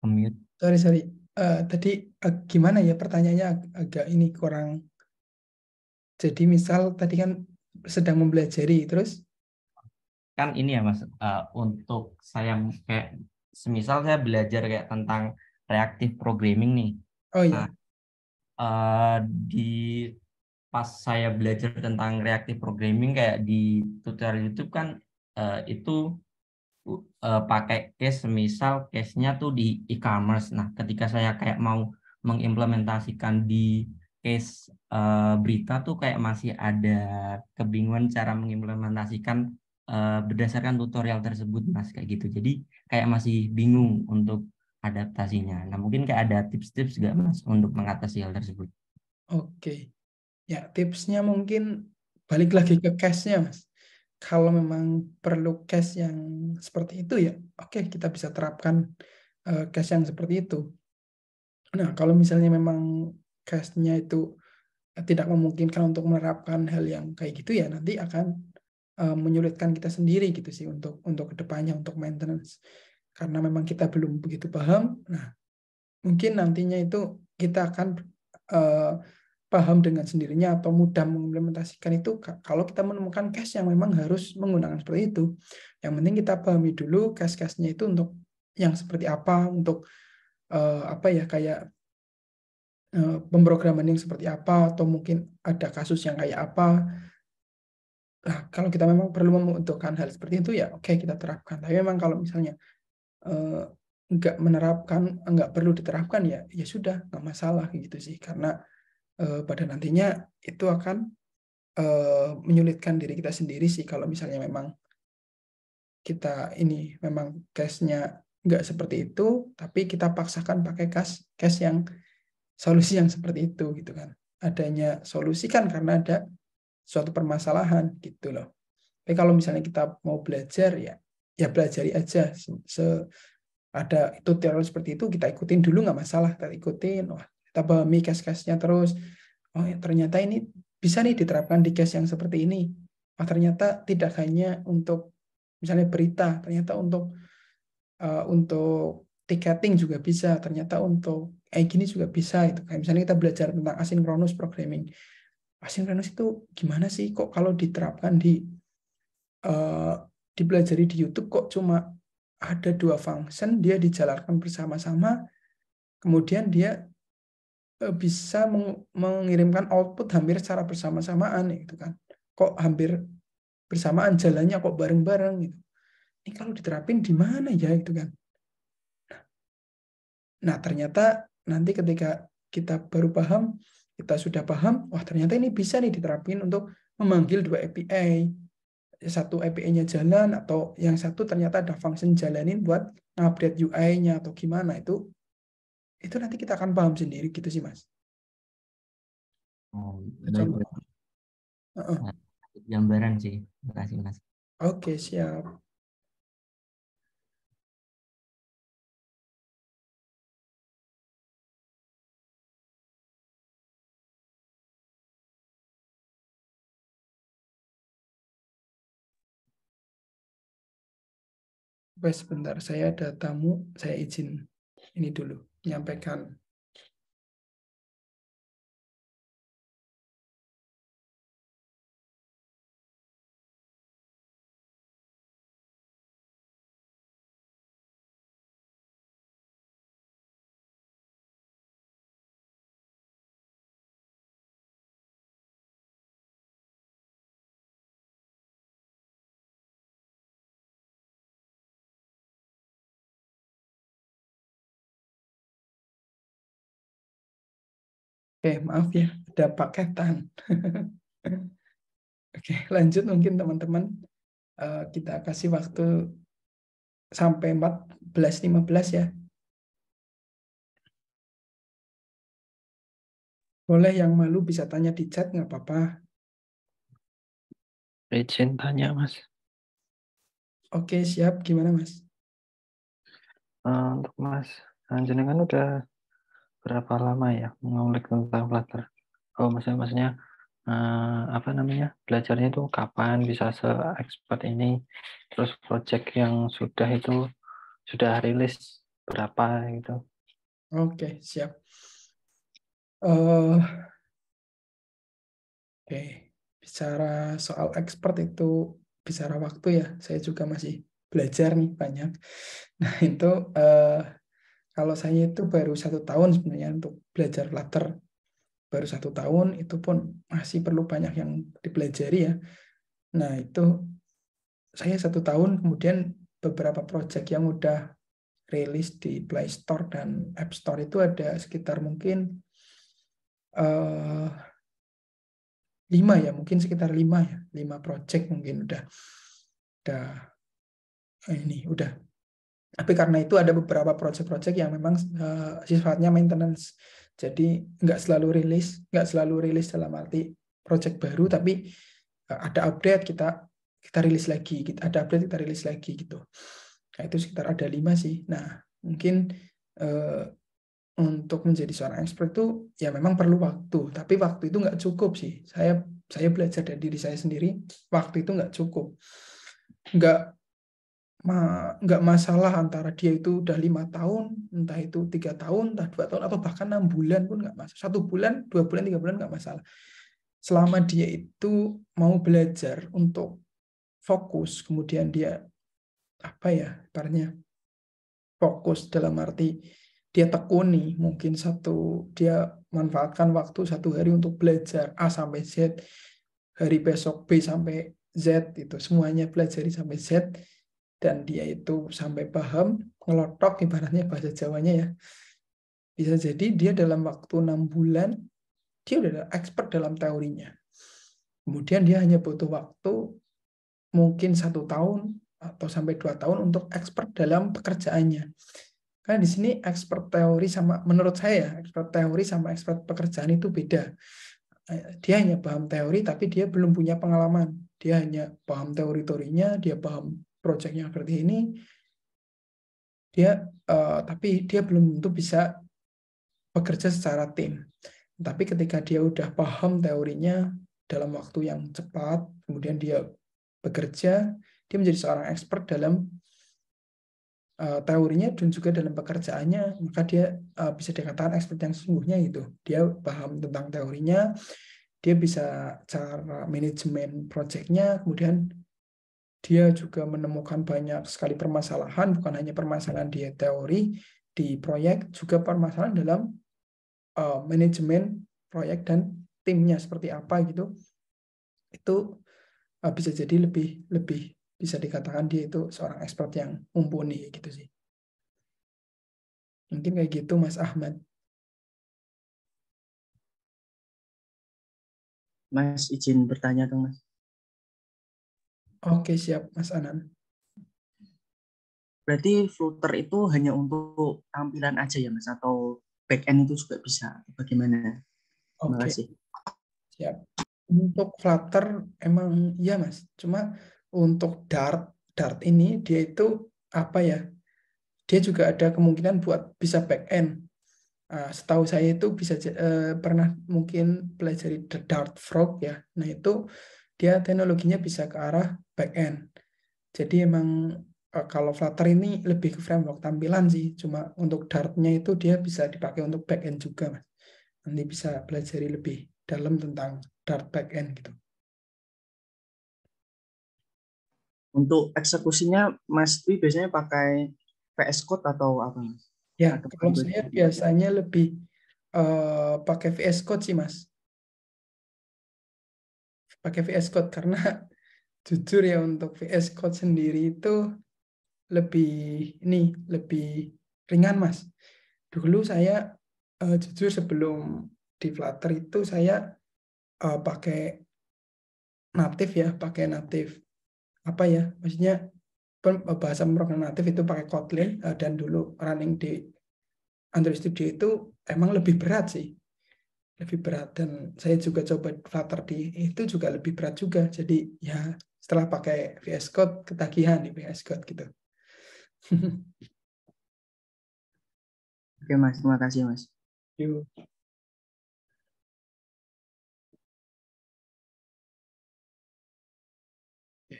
mute. Sorry. Tadi gimana ya pertanyaannya agak ini kurang. Jadi misal tadi kan sedang mempelajari, terus Kan ini ya Mas, untuk saya kayak semisal saya belajar kayak tentang reactive programming nih. oh Nah, ya, di pas saya belajar tentang reactive programming kayak di tutorial YouTube kan itu pakai case, misal case-nya tuh di e-commerce. Nah, ketika saya kayak mau mengimplementasikan di case berita tuh kayak masih ada kebingungan cara mengimplementasikan berdasarkan tutorial tersebut, Mas, kayak gitu. Jadi kayak masih bingung untuk adaptasinya. Nah, mungkin kayak ada tips-tips nggak, Mas, untuk mengatasi hal tersebut? oke. Ya, tipsnya mungkin balik lagi ke case-nya, Mas. Kalau memang perlu case yang seperti itu ya, oke, kita bisa terapkan case yang seperti itu. Nah, kalau misalnya memang case-nya itu tidak memungkinkan untuk menerapkan hal yang kayak gitu ya, nanti akan menyulitkan kita sendiri gitu sih untuk kedepannya, untuk maintenance. Karena memang kita belum begitu paham. Nah, mungkin nantinya itu kita akan uh, paham dengan sendirinya atau mudah mengimplementasikan itu kalau kita menemukan case yang memang harus menggunakan seperti itu. Yang penting kita pahami dulu case-case-nya itu untuk yang seperti apa, untuk apa ya, kayak pemrograman yang seperti apa, atau mungkin ada kasus yang kayak apa. Nah, kalau kita memang perlu membutuhkan hal seperti itu ya oke, kita terapkan. Tapi memang kalau misalnya eh, nggak perlu diterapkan ya ya sudah, nggak masalah gitu sih, karena pada nantinya itu akan menyulitkan diri kita sendiri sih kalau misalnya memang kita ini memang case-nya nggak seperti itu, tapi kita paksakan pakai case yang solusi yang seperti itu gitu kan. Adanya solusi kan karena ada suatu permasalahan gitu loh. Tapi kalau misalnya kita mau belajar ya ya belajari aja. Ada tutorial seperti itu kita ikutin dulu, nggak masalah, kita ikutin. Wah, kita pahami case-case-nya terus. Oh ya, ternyata ini bisa nih diterapkan di case yang seperti ini. Oh, ternyata tidak hanya untuk misalnya berita, ternyata untuk ticketing juga bisa, ternyata untuk kayak gini juga bisa itu. Kayak misalnya kita belajar tentang asynchronous programming. Asynchronous itu gimana sih, kok kalau diterapkan uh, dipelajari di YouTube kok cuma ada dua function, dia dijalankan bersama-sama, kemudian dia bisa mengirimkan output hampir secara bersama-samaan gitu kan. Kok hampir bersamaan jalannya, kok bareng-bareng gitu. Ini kalau diterapin di mana ya itu kan. Nah, ternyata nanti ketika kita baru paham, kita sudah paham, wah ternyata ini bisa nih diterapin untuk memanggil dua API. Satu API-nya jalan, atau yang satu ternyata ada function jalanin buat update UI-nya atau gimana, itu nanti kita akan paham sendiri gitu sih, Mas. Oh, baik, Contoh. baik. Heeh. Nah, gambaran sih. Terima kasih, Mas. Oke, siap. Wes sebentar, saya ada tamu, saya izin ini dulu menyampaikan. Oke, maaf ya, ada paketan. Oke, lanjut mungkin teman-teman. Kita kasih waktu sampai 14.15 ya. Boleh yang malu bisa tanya di chat, nggak apa-apa. Izin tanya, Mas. Oke, siap. Gimana, Mas? Untuk Mas, jenengan udah berapa lama ya mengulik tentang Flutter? Oh, maksudnya apa namanya, belajarnya itu kapan bisa se-expert ini? Terus project yang sudah rilis berapa gitu? Oke, siap. Oke, bicara soal expert itu bicara waktu ya. Saya juga masih belajar nih banyak. Nah, itu kalau saya itu baru 1 tahun sebenarnya untuk belajar Flutter. Baru 1 tahun, itu pun masih perlu banyak yang dipelajari ya. Nah, itu saya 1 tahun, kemudian beberapa project yang udah rilis di Play Store dan App Store itu ada sekitar mungkin 5 ya, mungkin sekitar 5 ya, 5 project mungkin udah ini udah. Tapi karena itu ada beberapa project-project yang memang sifatnya maintenance, jadi nggak selalu rilis dalam arti project baru, tapi ada update kita rilis lagi, ada update kita rilis lagi gitu. Nah, itu sekitar ada 5 sih. Nah, mungkin untuk menjadi seorang expert itu ya memang perlu waktu, tapi waktu itu nggak cukup sih. Saya belajar dari diri saya sendiri, waktu itu nggak cukup. Nggak masalah antara dia itu udah 5 tahun, entah itu 3 tahun, entah 2 tahun, atau bahkan 6 bulan pun nggak masalah. 1 bulan, 2 bulan, 3 bulan nggak masalah. Selama dia itu mau belajar untuk fokus, kemudian dia ibaratnya fokus dalam arti dia tekuni, mungkin dia manfaatkan waktu 1 hari untuk belajar A sampai Z, hari besok B sampai Z, itu semuanya pelajari sampai Z, dan dia itu sampai paham, ngelotok ibaratnya bahasa Jawanya ya, bisa jadi dia dalam waktu 6 bulan dia udah expert dalam teorinya. Kemudian dia hanya butuh waktu mungkin 1 tahun atau sampai 2 tahun untuk expert dalam pekerjaannya. Karena di sini expert teori sama, menurut saya, expert teori sama expert pekerjaan itu beda. Dia hanya paham teori, tapi dia belum punya pengalaman. Dia hanya paham teori-teorinya, dia paham proyeknya seperti ini, tapi dia belum tentu bisa bekerja secara tim. Tapi ketika dia udah paham teorinya dalam waktu yang cepat, kemudian dia bekerja, dia menjadi seorang expert dalam teorinya dan juga dalam pekerjaannya, maka dia bisa dikatakan expert yang sesungguhnya itu. Dia paham tentang teorinya, dia bisa cara manajemen proyeknya, kemudian dia juga menemukan banyak sekali permasalahan, bukan hanya permasalahan di teori, di proyek, juga permasalahan dalam manajemen proyek dan timnya seperti apa gitu. Itu bisa jadi lebih bisa dikatakan dia itu seorang expert yang mumpuni gitu sih. Mungkin kayak gitu Mas Ahmad. Mas izin bertanya dong Mas. Oke, siap Mas Anan. Berarti Flutter itu hanya untuk tampilan aja ya Mas, atau back end itu juga bisa? Bagaimana? Terima Oke, kasih. siap. Untuk Flutter emang iya Mas. Cuma untuk Dart ini dia itu dia juga ada kemungkinan buat bisa back end. Setahu saya itu bisa pernah mungkin pelajari Dart Frog ya. Nah itu dia teknologinya bisa ke arah back end. Jadi emang kalau Flutter ini lebih ke framework tampilan sih, cuma untuk Dart-nya itu dia bisa dipakai untuk back-end juga, Mas. Nanti bisa pelajari lebih dalam tentang Dart back-end gitu. Untuk eksekusinya Mas Dwi biasanya pakai VS Code atau apa, Mas? Ya, Atau kalau Android? saya biasanya lebih pakai VS Code sih, Mas. Pakai VS Code karena jujur ya untuk VS Code sendiri itu lebih ringan, Mas. Dulu saya jujur sebelum di Flutter itu saya pakai native apa ya, maksudnya bahasa pemrograman natif itu pakai Kotlin, dan dulu running di Android Studio itu emang lebih berat sih, lebih berat, dan saya juga coba Flutter di itu juga lebih berat juga, jadi ya setelah pakai VS Code ketagihan di VS Code gitu. Oke Mas, terima kasih Mas. Yuk.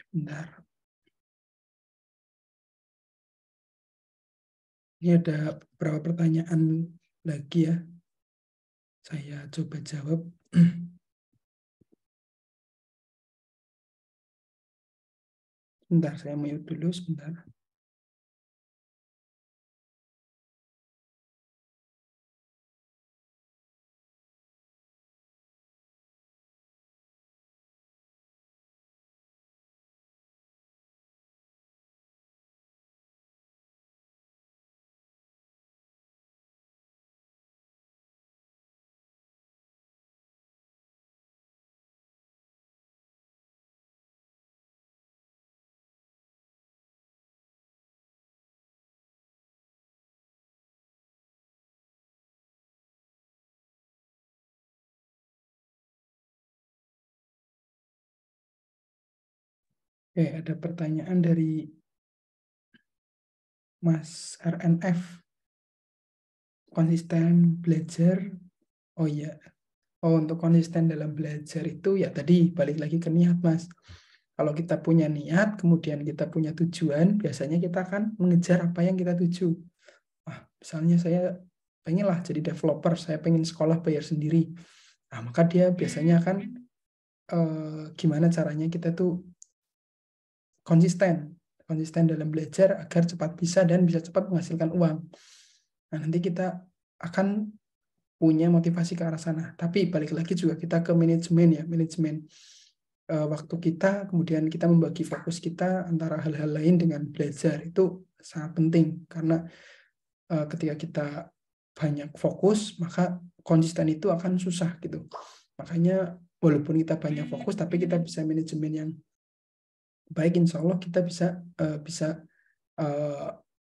Bentar. Ini ada beberapa pertanyaan lagi ya. Saya coba jawab. Bentar, saya mute dulu sebentar. Oke, ada pertanyaan dari Mas RNF. Konsisten belajar. Oh iya. Oh, untuk konsisten dalam belajar itu ya tadi balik lagi ke niat, Mas. Kalau kita punya niat, kemudian kita punya tujuan, biasanya kita akan mengejar apa yang kita tuju. Misalnya saya pengenlah jadi developer, saya pengen sekolah bayar sendiri. Nah, maka dia biasanya akan gimana caranya kita tuh konsisten dalam belajar agar cepat bisa dan bisa cepat menghasilkan uang. Nah, nanti kita akan punya motivasi ke arah sana. Tapi balik lagi juga kita ke manajemen waktu kita, kemudian kita membagi fokus kita antara hal-hal lain dengan belajar. Itu sangat penting karena ketika kita banyak fokus, maka konsisten itu akan susah gitu. Makanya walaupun kita banyak fokus, tapi kita bisa manajemen yang baik, insya Allah kita bisa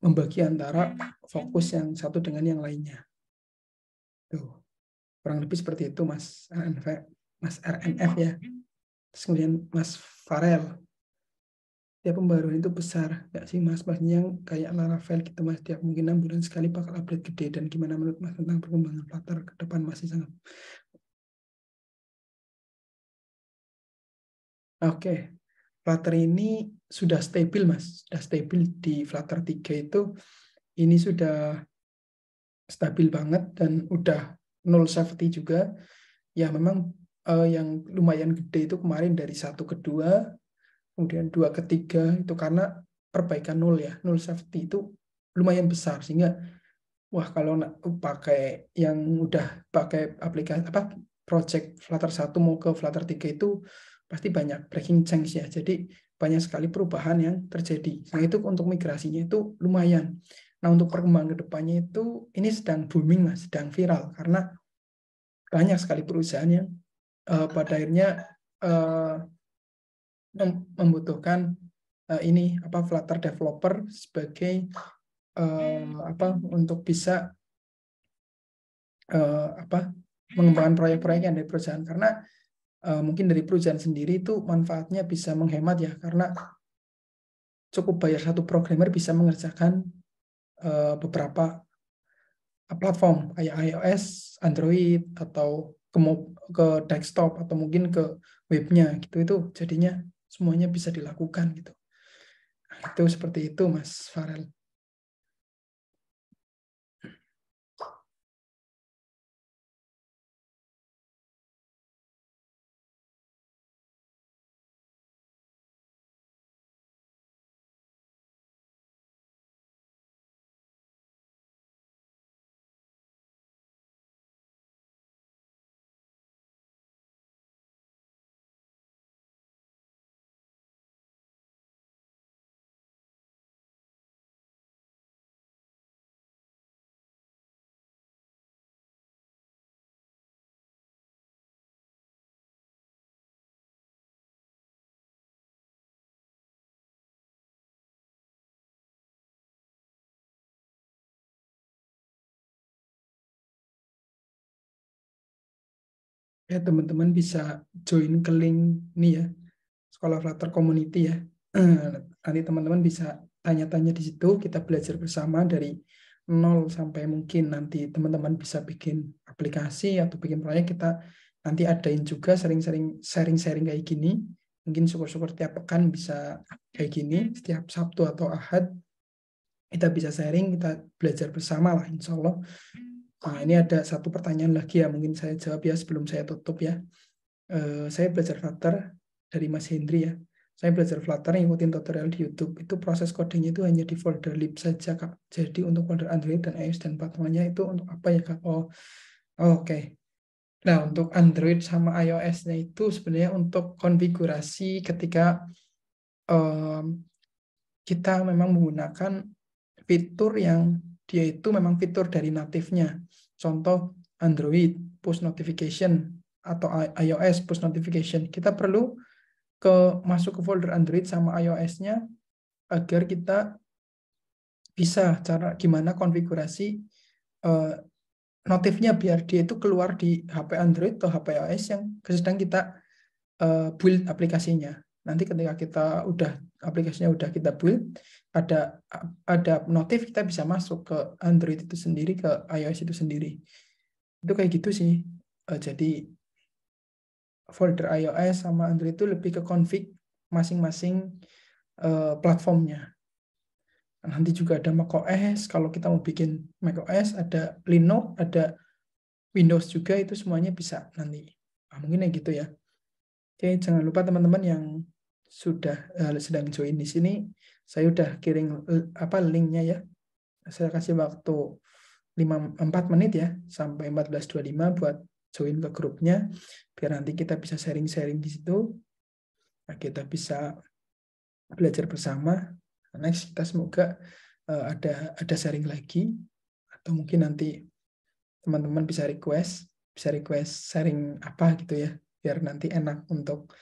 membagi antara fokus yang satu dengan yang lainnya. Tuh, kurang lebih seperti itu Mas RNF ya. Terus kemudian Mas Farel, tiap pembaruan itu besar nggak sih Mas? Maksudnya yang kayak Laravel gitu Mas, tiap mungkin 6 bulan sekali bakal update gede, dan gimana menurut Mas tentang perkembangan Flutter ke depan masih sangat. Oke. Flutter ini sudah stabil Mas, sudah stabil di Flutter 3 itu, ini sudah stabil banget dan udah null safety juga. Ya memang yang lumayan gede itu kemarin dari 1 ke 2, kemudian 2 ke 3 itu karena perbaikan null ya, null safety itu lumayan besar, sehingga wah kalau pakai yang udah pakai aplikasi project Flutter 1 mau ke Flutter 3 itu pasti banyak breaking change ya. Jadi banyak sekali perubahan yang terjadi. Nah, itu untuk migrasinya itu lumayan. Nah, untuk perkembangan kedepannya itu ini sedang booming Mas, sedang viral karena banyak sekali perusahaan yang pada akhirnya membutuhkan Flutter developer sebagai untuk bisa mengembangkan proyek-proyek yang dari perusahaan, karena mungkin dari perusahaan sendiri itu manfaatnya bisa menghemat ya, karena cukup bayar satu programmer bisa mengerjakan beberapa platform kayak iOS, Android, atau ke desktop atau mungkin ke webnya gitu, itu jadinya semuanya bisa dilakukan gitu. Itu seperti itu Mas Farel. Ya, teman-teman bisa join ke link ini ya, Sekolah Flutter Community ya. Nanti teman-teman bisa tanya-tanya di situ, kita belajar bersama dari 0 sampai mungkin nanti teman-teman bisa bikin aplikasi atau bikin proyek, kita nanti adain juga sharing-sharing kayak gini. Mungkin syukur-syukur tiap pekan bisa kayak gini, setiap Sabtu atau Ahad kita bisa sharing, kita belajar bersama lah insya Allah. Nah, ini ada satu pertanyaan lagi ya, mungkin saya jawab ya sebelum saya tutup ya. Saya belajar Flutter dari Mas Hendri ya. Saya belajar Flutter ngikutin tutorial di YouTube. Itu proses codingnya itu hanya di folder lib saja, Kak. Jadi untuk folder Android dan iOS dan platformnya itu untuk apa ya, Kak? Oke. Nah, untuk Android sama iOS-nya itu sebenarnya untuk konfigurasi ketika kita memang menggunakan fitur yang dia itu memang fitur dari natifnya. Contoh Android push notification atau iOS push notification. Kita perlu masuk ke folder Android sama iOS-nya agar kita bisa gimana konfigurasi notifnya biar dia itu keluar di HP Android atau HP iOS yang sedang kita build aplikasinya. Nanti ketika kita aplikasinya udah kita build, ada notif, kita bisa masuk ke Android itu sendiri, ke iOS itu sendiri. Itu kayak gitu sih. Jadi folder iOS sama Android itu lebih ke config masing-masing platformnya. Nanti juga ada macOS, kalau kita mau bikin macOS, ada Linux, ada Windows juga, itu semuanya bisa nanti. Mungkin kayak gitu ya. Oke, jangan lupa teman-teman yang sudah sedang join di sini, saya udah kirim linknya ya. Saya kasih waktu 4 menit ya, sampai 14.25 buat join ke grupnya, biar nanti kita bisa sharing-sharing di situ. Nah, kita bisa belajar bersama. Next, kita semoga ada sharing lagi, atau mungkin nanti teman-teman bisa request sharing apa gitu ya, biar nanti enak untuk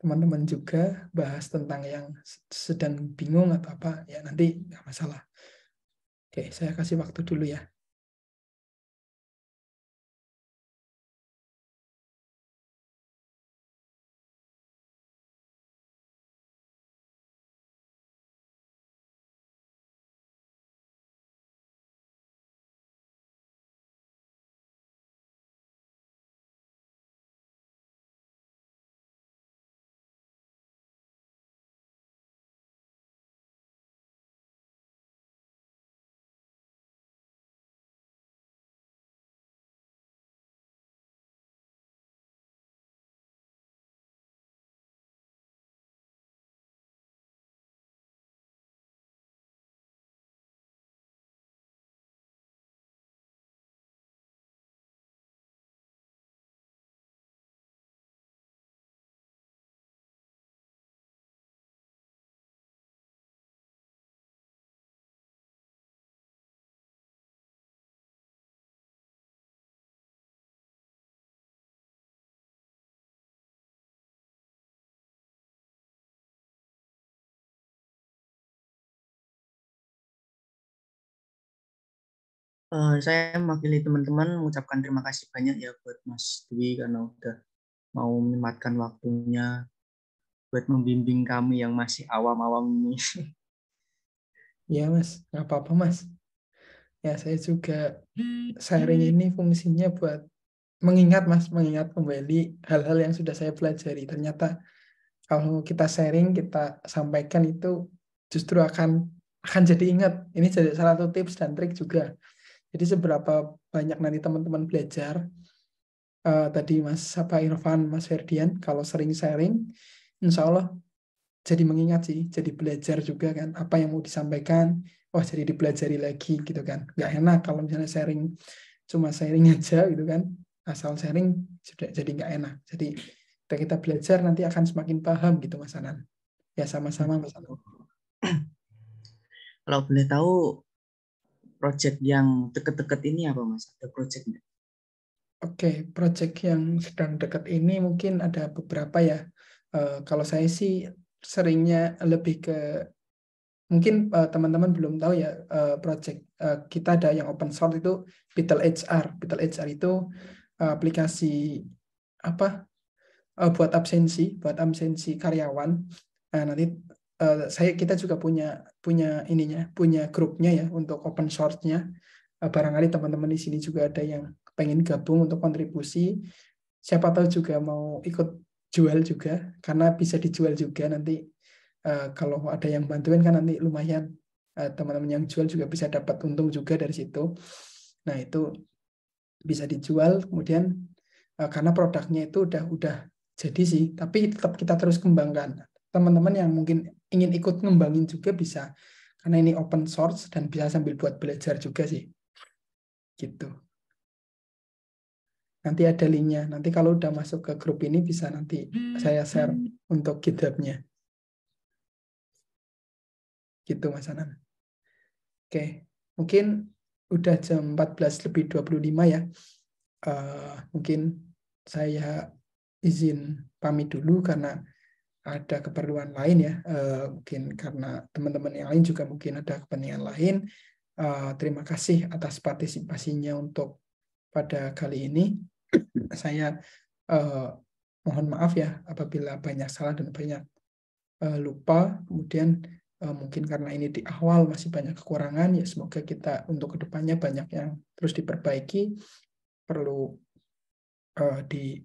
teman-teman juga bahas tentang yang sedang bingung atau apa, ya nanti nggak masalah. Oke, saya kasih waktu dulu ya. Saya mewakili teman-teman mengucapkan terima kasih banyak ya buat Mas Dwi karena udah mau menyempatkan waktunya buat membimbing kami yang masih awam-awam ini. Ya Mas, nggak apa-apa Mas. Ya saya juga sharing ini fungsinya buat mengingat kembali hal-hal yang sudah saya pelajari. Ternyata kalau kita sharing, kita sampaikan itu justru akan jadi ingat. Ini jadi salah satu tips dan trik juga. Jadi seberapa banyak nanti teman-teman belajar, tadi Mas Irfan, Mas Ferdian, kalau sering sharing, insya Allah jadi mengingat sih, jadi belajar juga kan, apa yang mau disampaikan, wah jadi dipelajari lagi gitu kan. Nggak enak kalau misalnya sharing, cuma sharing aja gitu kan, asal sharing sudah jadi nggak enak. Jadi kita belajar nanti akan semakin paham gitu Mas Anan. Ya sama-sama Mas Anan. Kalau boleh tahu, project yang deket-deket ini apa Mas? Ada project nggak? Oke, project yang sedang dekat ini mungkin ada beberapa ya. Kalau saya sih seringnya lebih ke, mungkin teman-teman belum tahu ya, project kita ada yang open source itu Beetle HR. Beetle HR itu aplikasi apa? Buat absensi karyawan. Nah, nanti kita juga punya ininya, punya grupnya ya untuk open source-nya. Barangkali teman-teman di sini juga ada yang pengen gabung untuk kontribusi. Siapa tahu juga mau ikut jual juga, karena bisa dijual juga nanti. Kalau ada yang bantuin kan nanti lumayan, teman-teman yang jual juga bisa dapat untung juga dari situ. Nah itu bisa dijual, kemudian karena produknya itu udah jadi sih, tapi tetap kita terus kembangkan. Teman-teman yang mungkin ingin ikut ngembangin juga bisa, karena ini open source dan bisa sambil buat belajar juga sih. Gitu. Nanti ada linknya. Nanti kalau udah masuk ke grup ini bisa nanti saya share untuk GitHub-nya. Gitu Mas Anan. Oke, mungkin udah jam 14:25 ya. Mungkin saya izin pamit dulu karena ada keperluan lain ya. Mungkin karena teman-teman yang lain juga mungkin ada kepentingan lain. Terima kasih atas partisipasinya untuk pada kali ini. Saya mohon maaf ya apabila banyak salah dan banyak lupa. Kemudian mungkin karena ini di awal masih banyak kekurangan, ya semoga kita untuk kedepannya banyak yang terus diperbaiki. Perlu di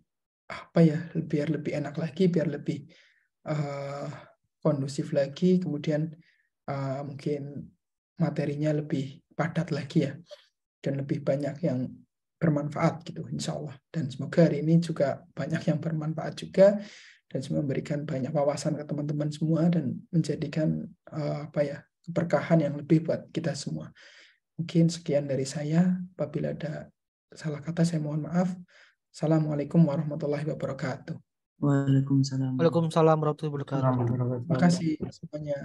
apa ya, biar lebih enak lagi, biar lebih kondusif lagi, kemudian mungkin materinya lebih padat lagi ya, dan lebih banyak yang bermanfaat gitu insya Allah. Dan semoga hari ini juga banyak yang bermanfaat juga, dan semoga memberikan banyak wawasan ke teman-teman semua dan menjadikan apa ya, keberkahan yang lebih buat kita semua. Mungkin sekian dari saya. Apabila ada salah kata saya mohon maaf. Assalamualaikum warahmatullahi wabarakatuh. Waalaikumsalam. Waalaikumsalam warahmatullahi wabarakatuh. Terima kasih semuanya.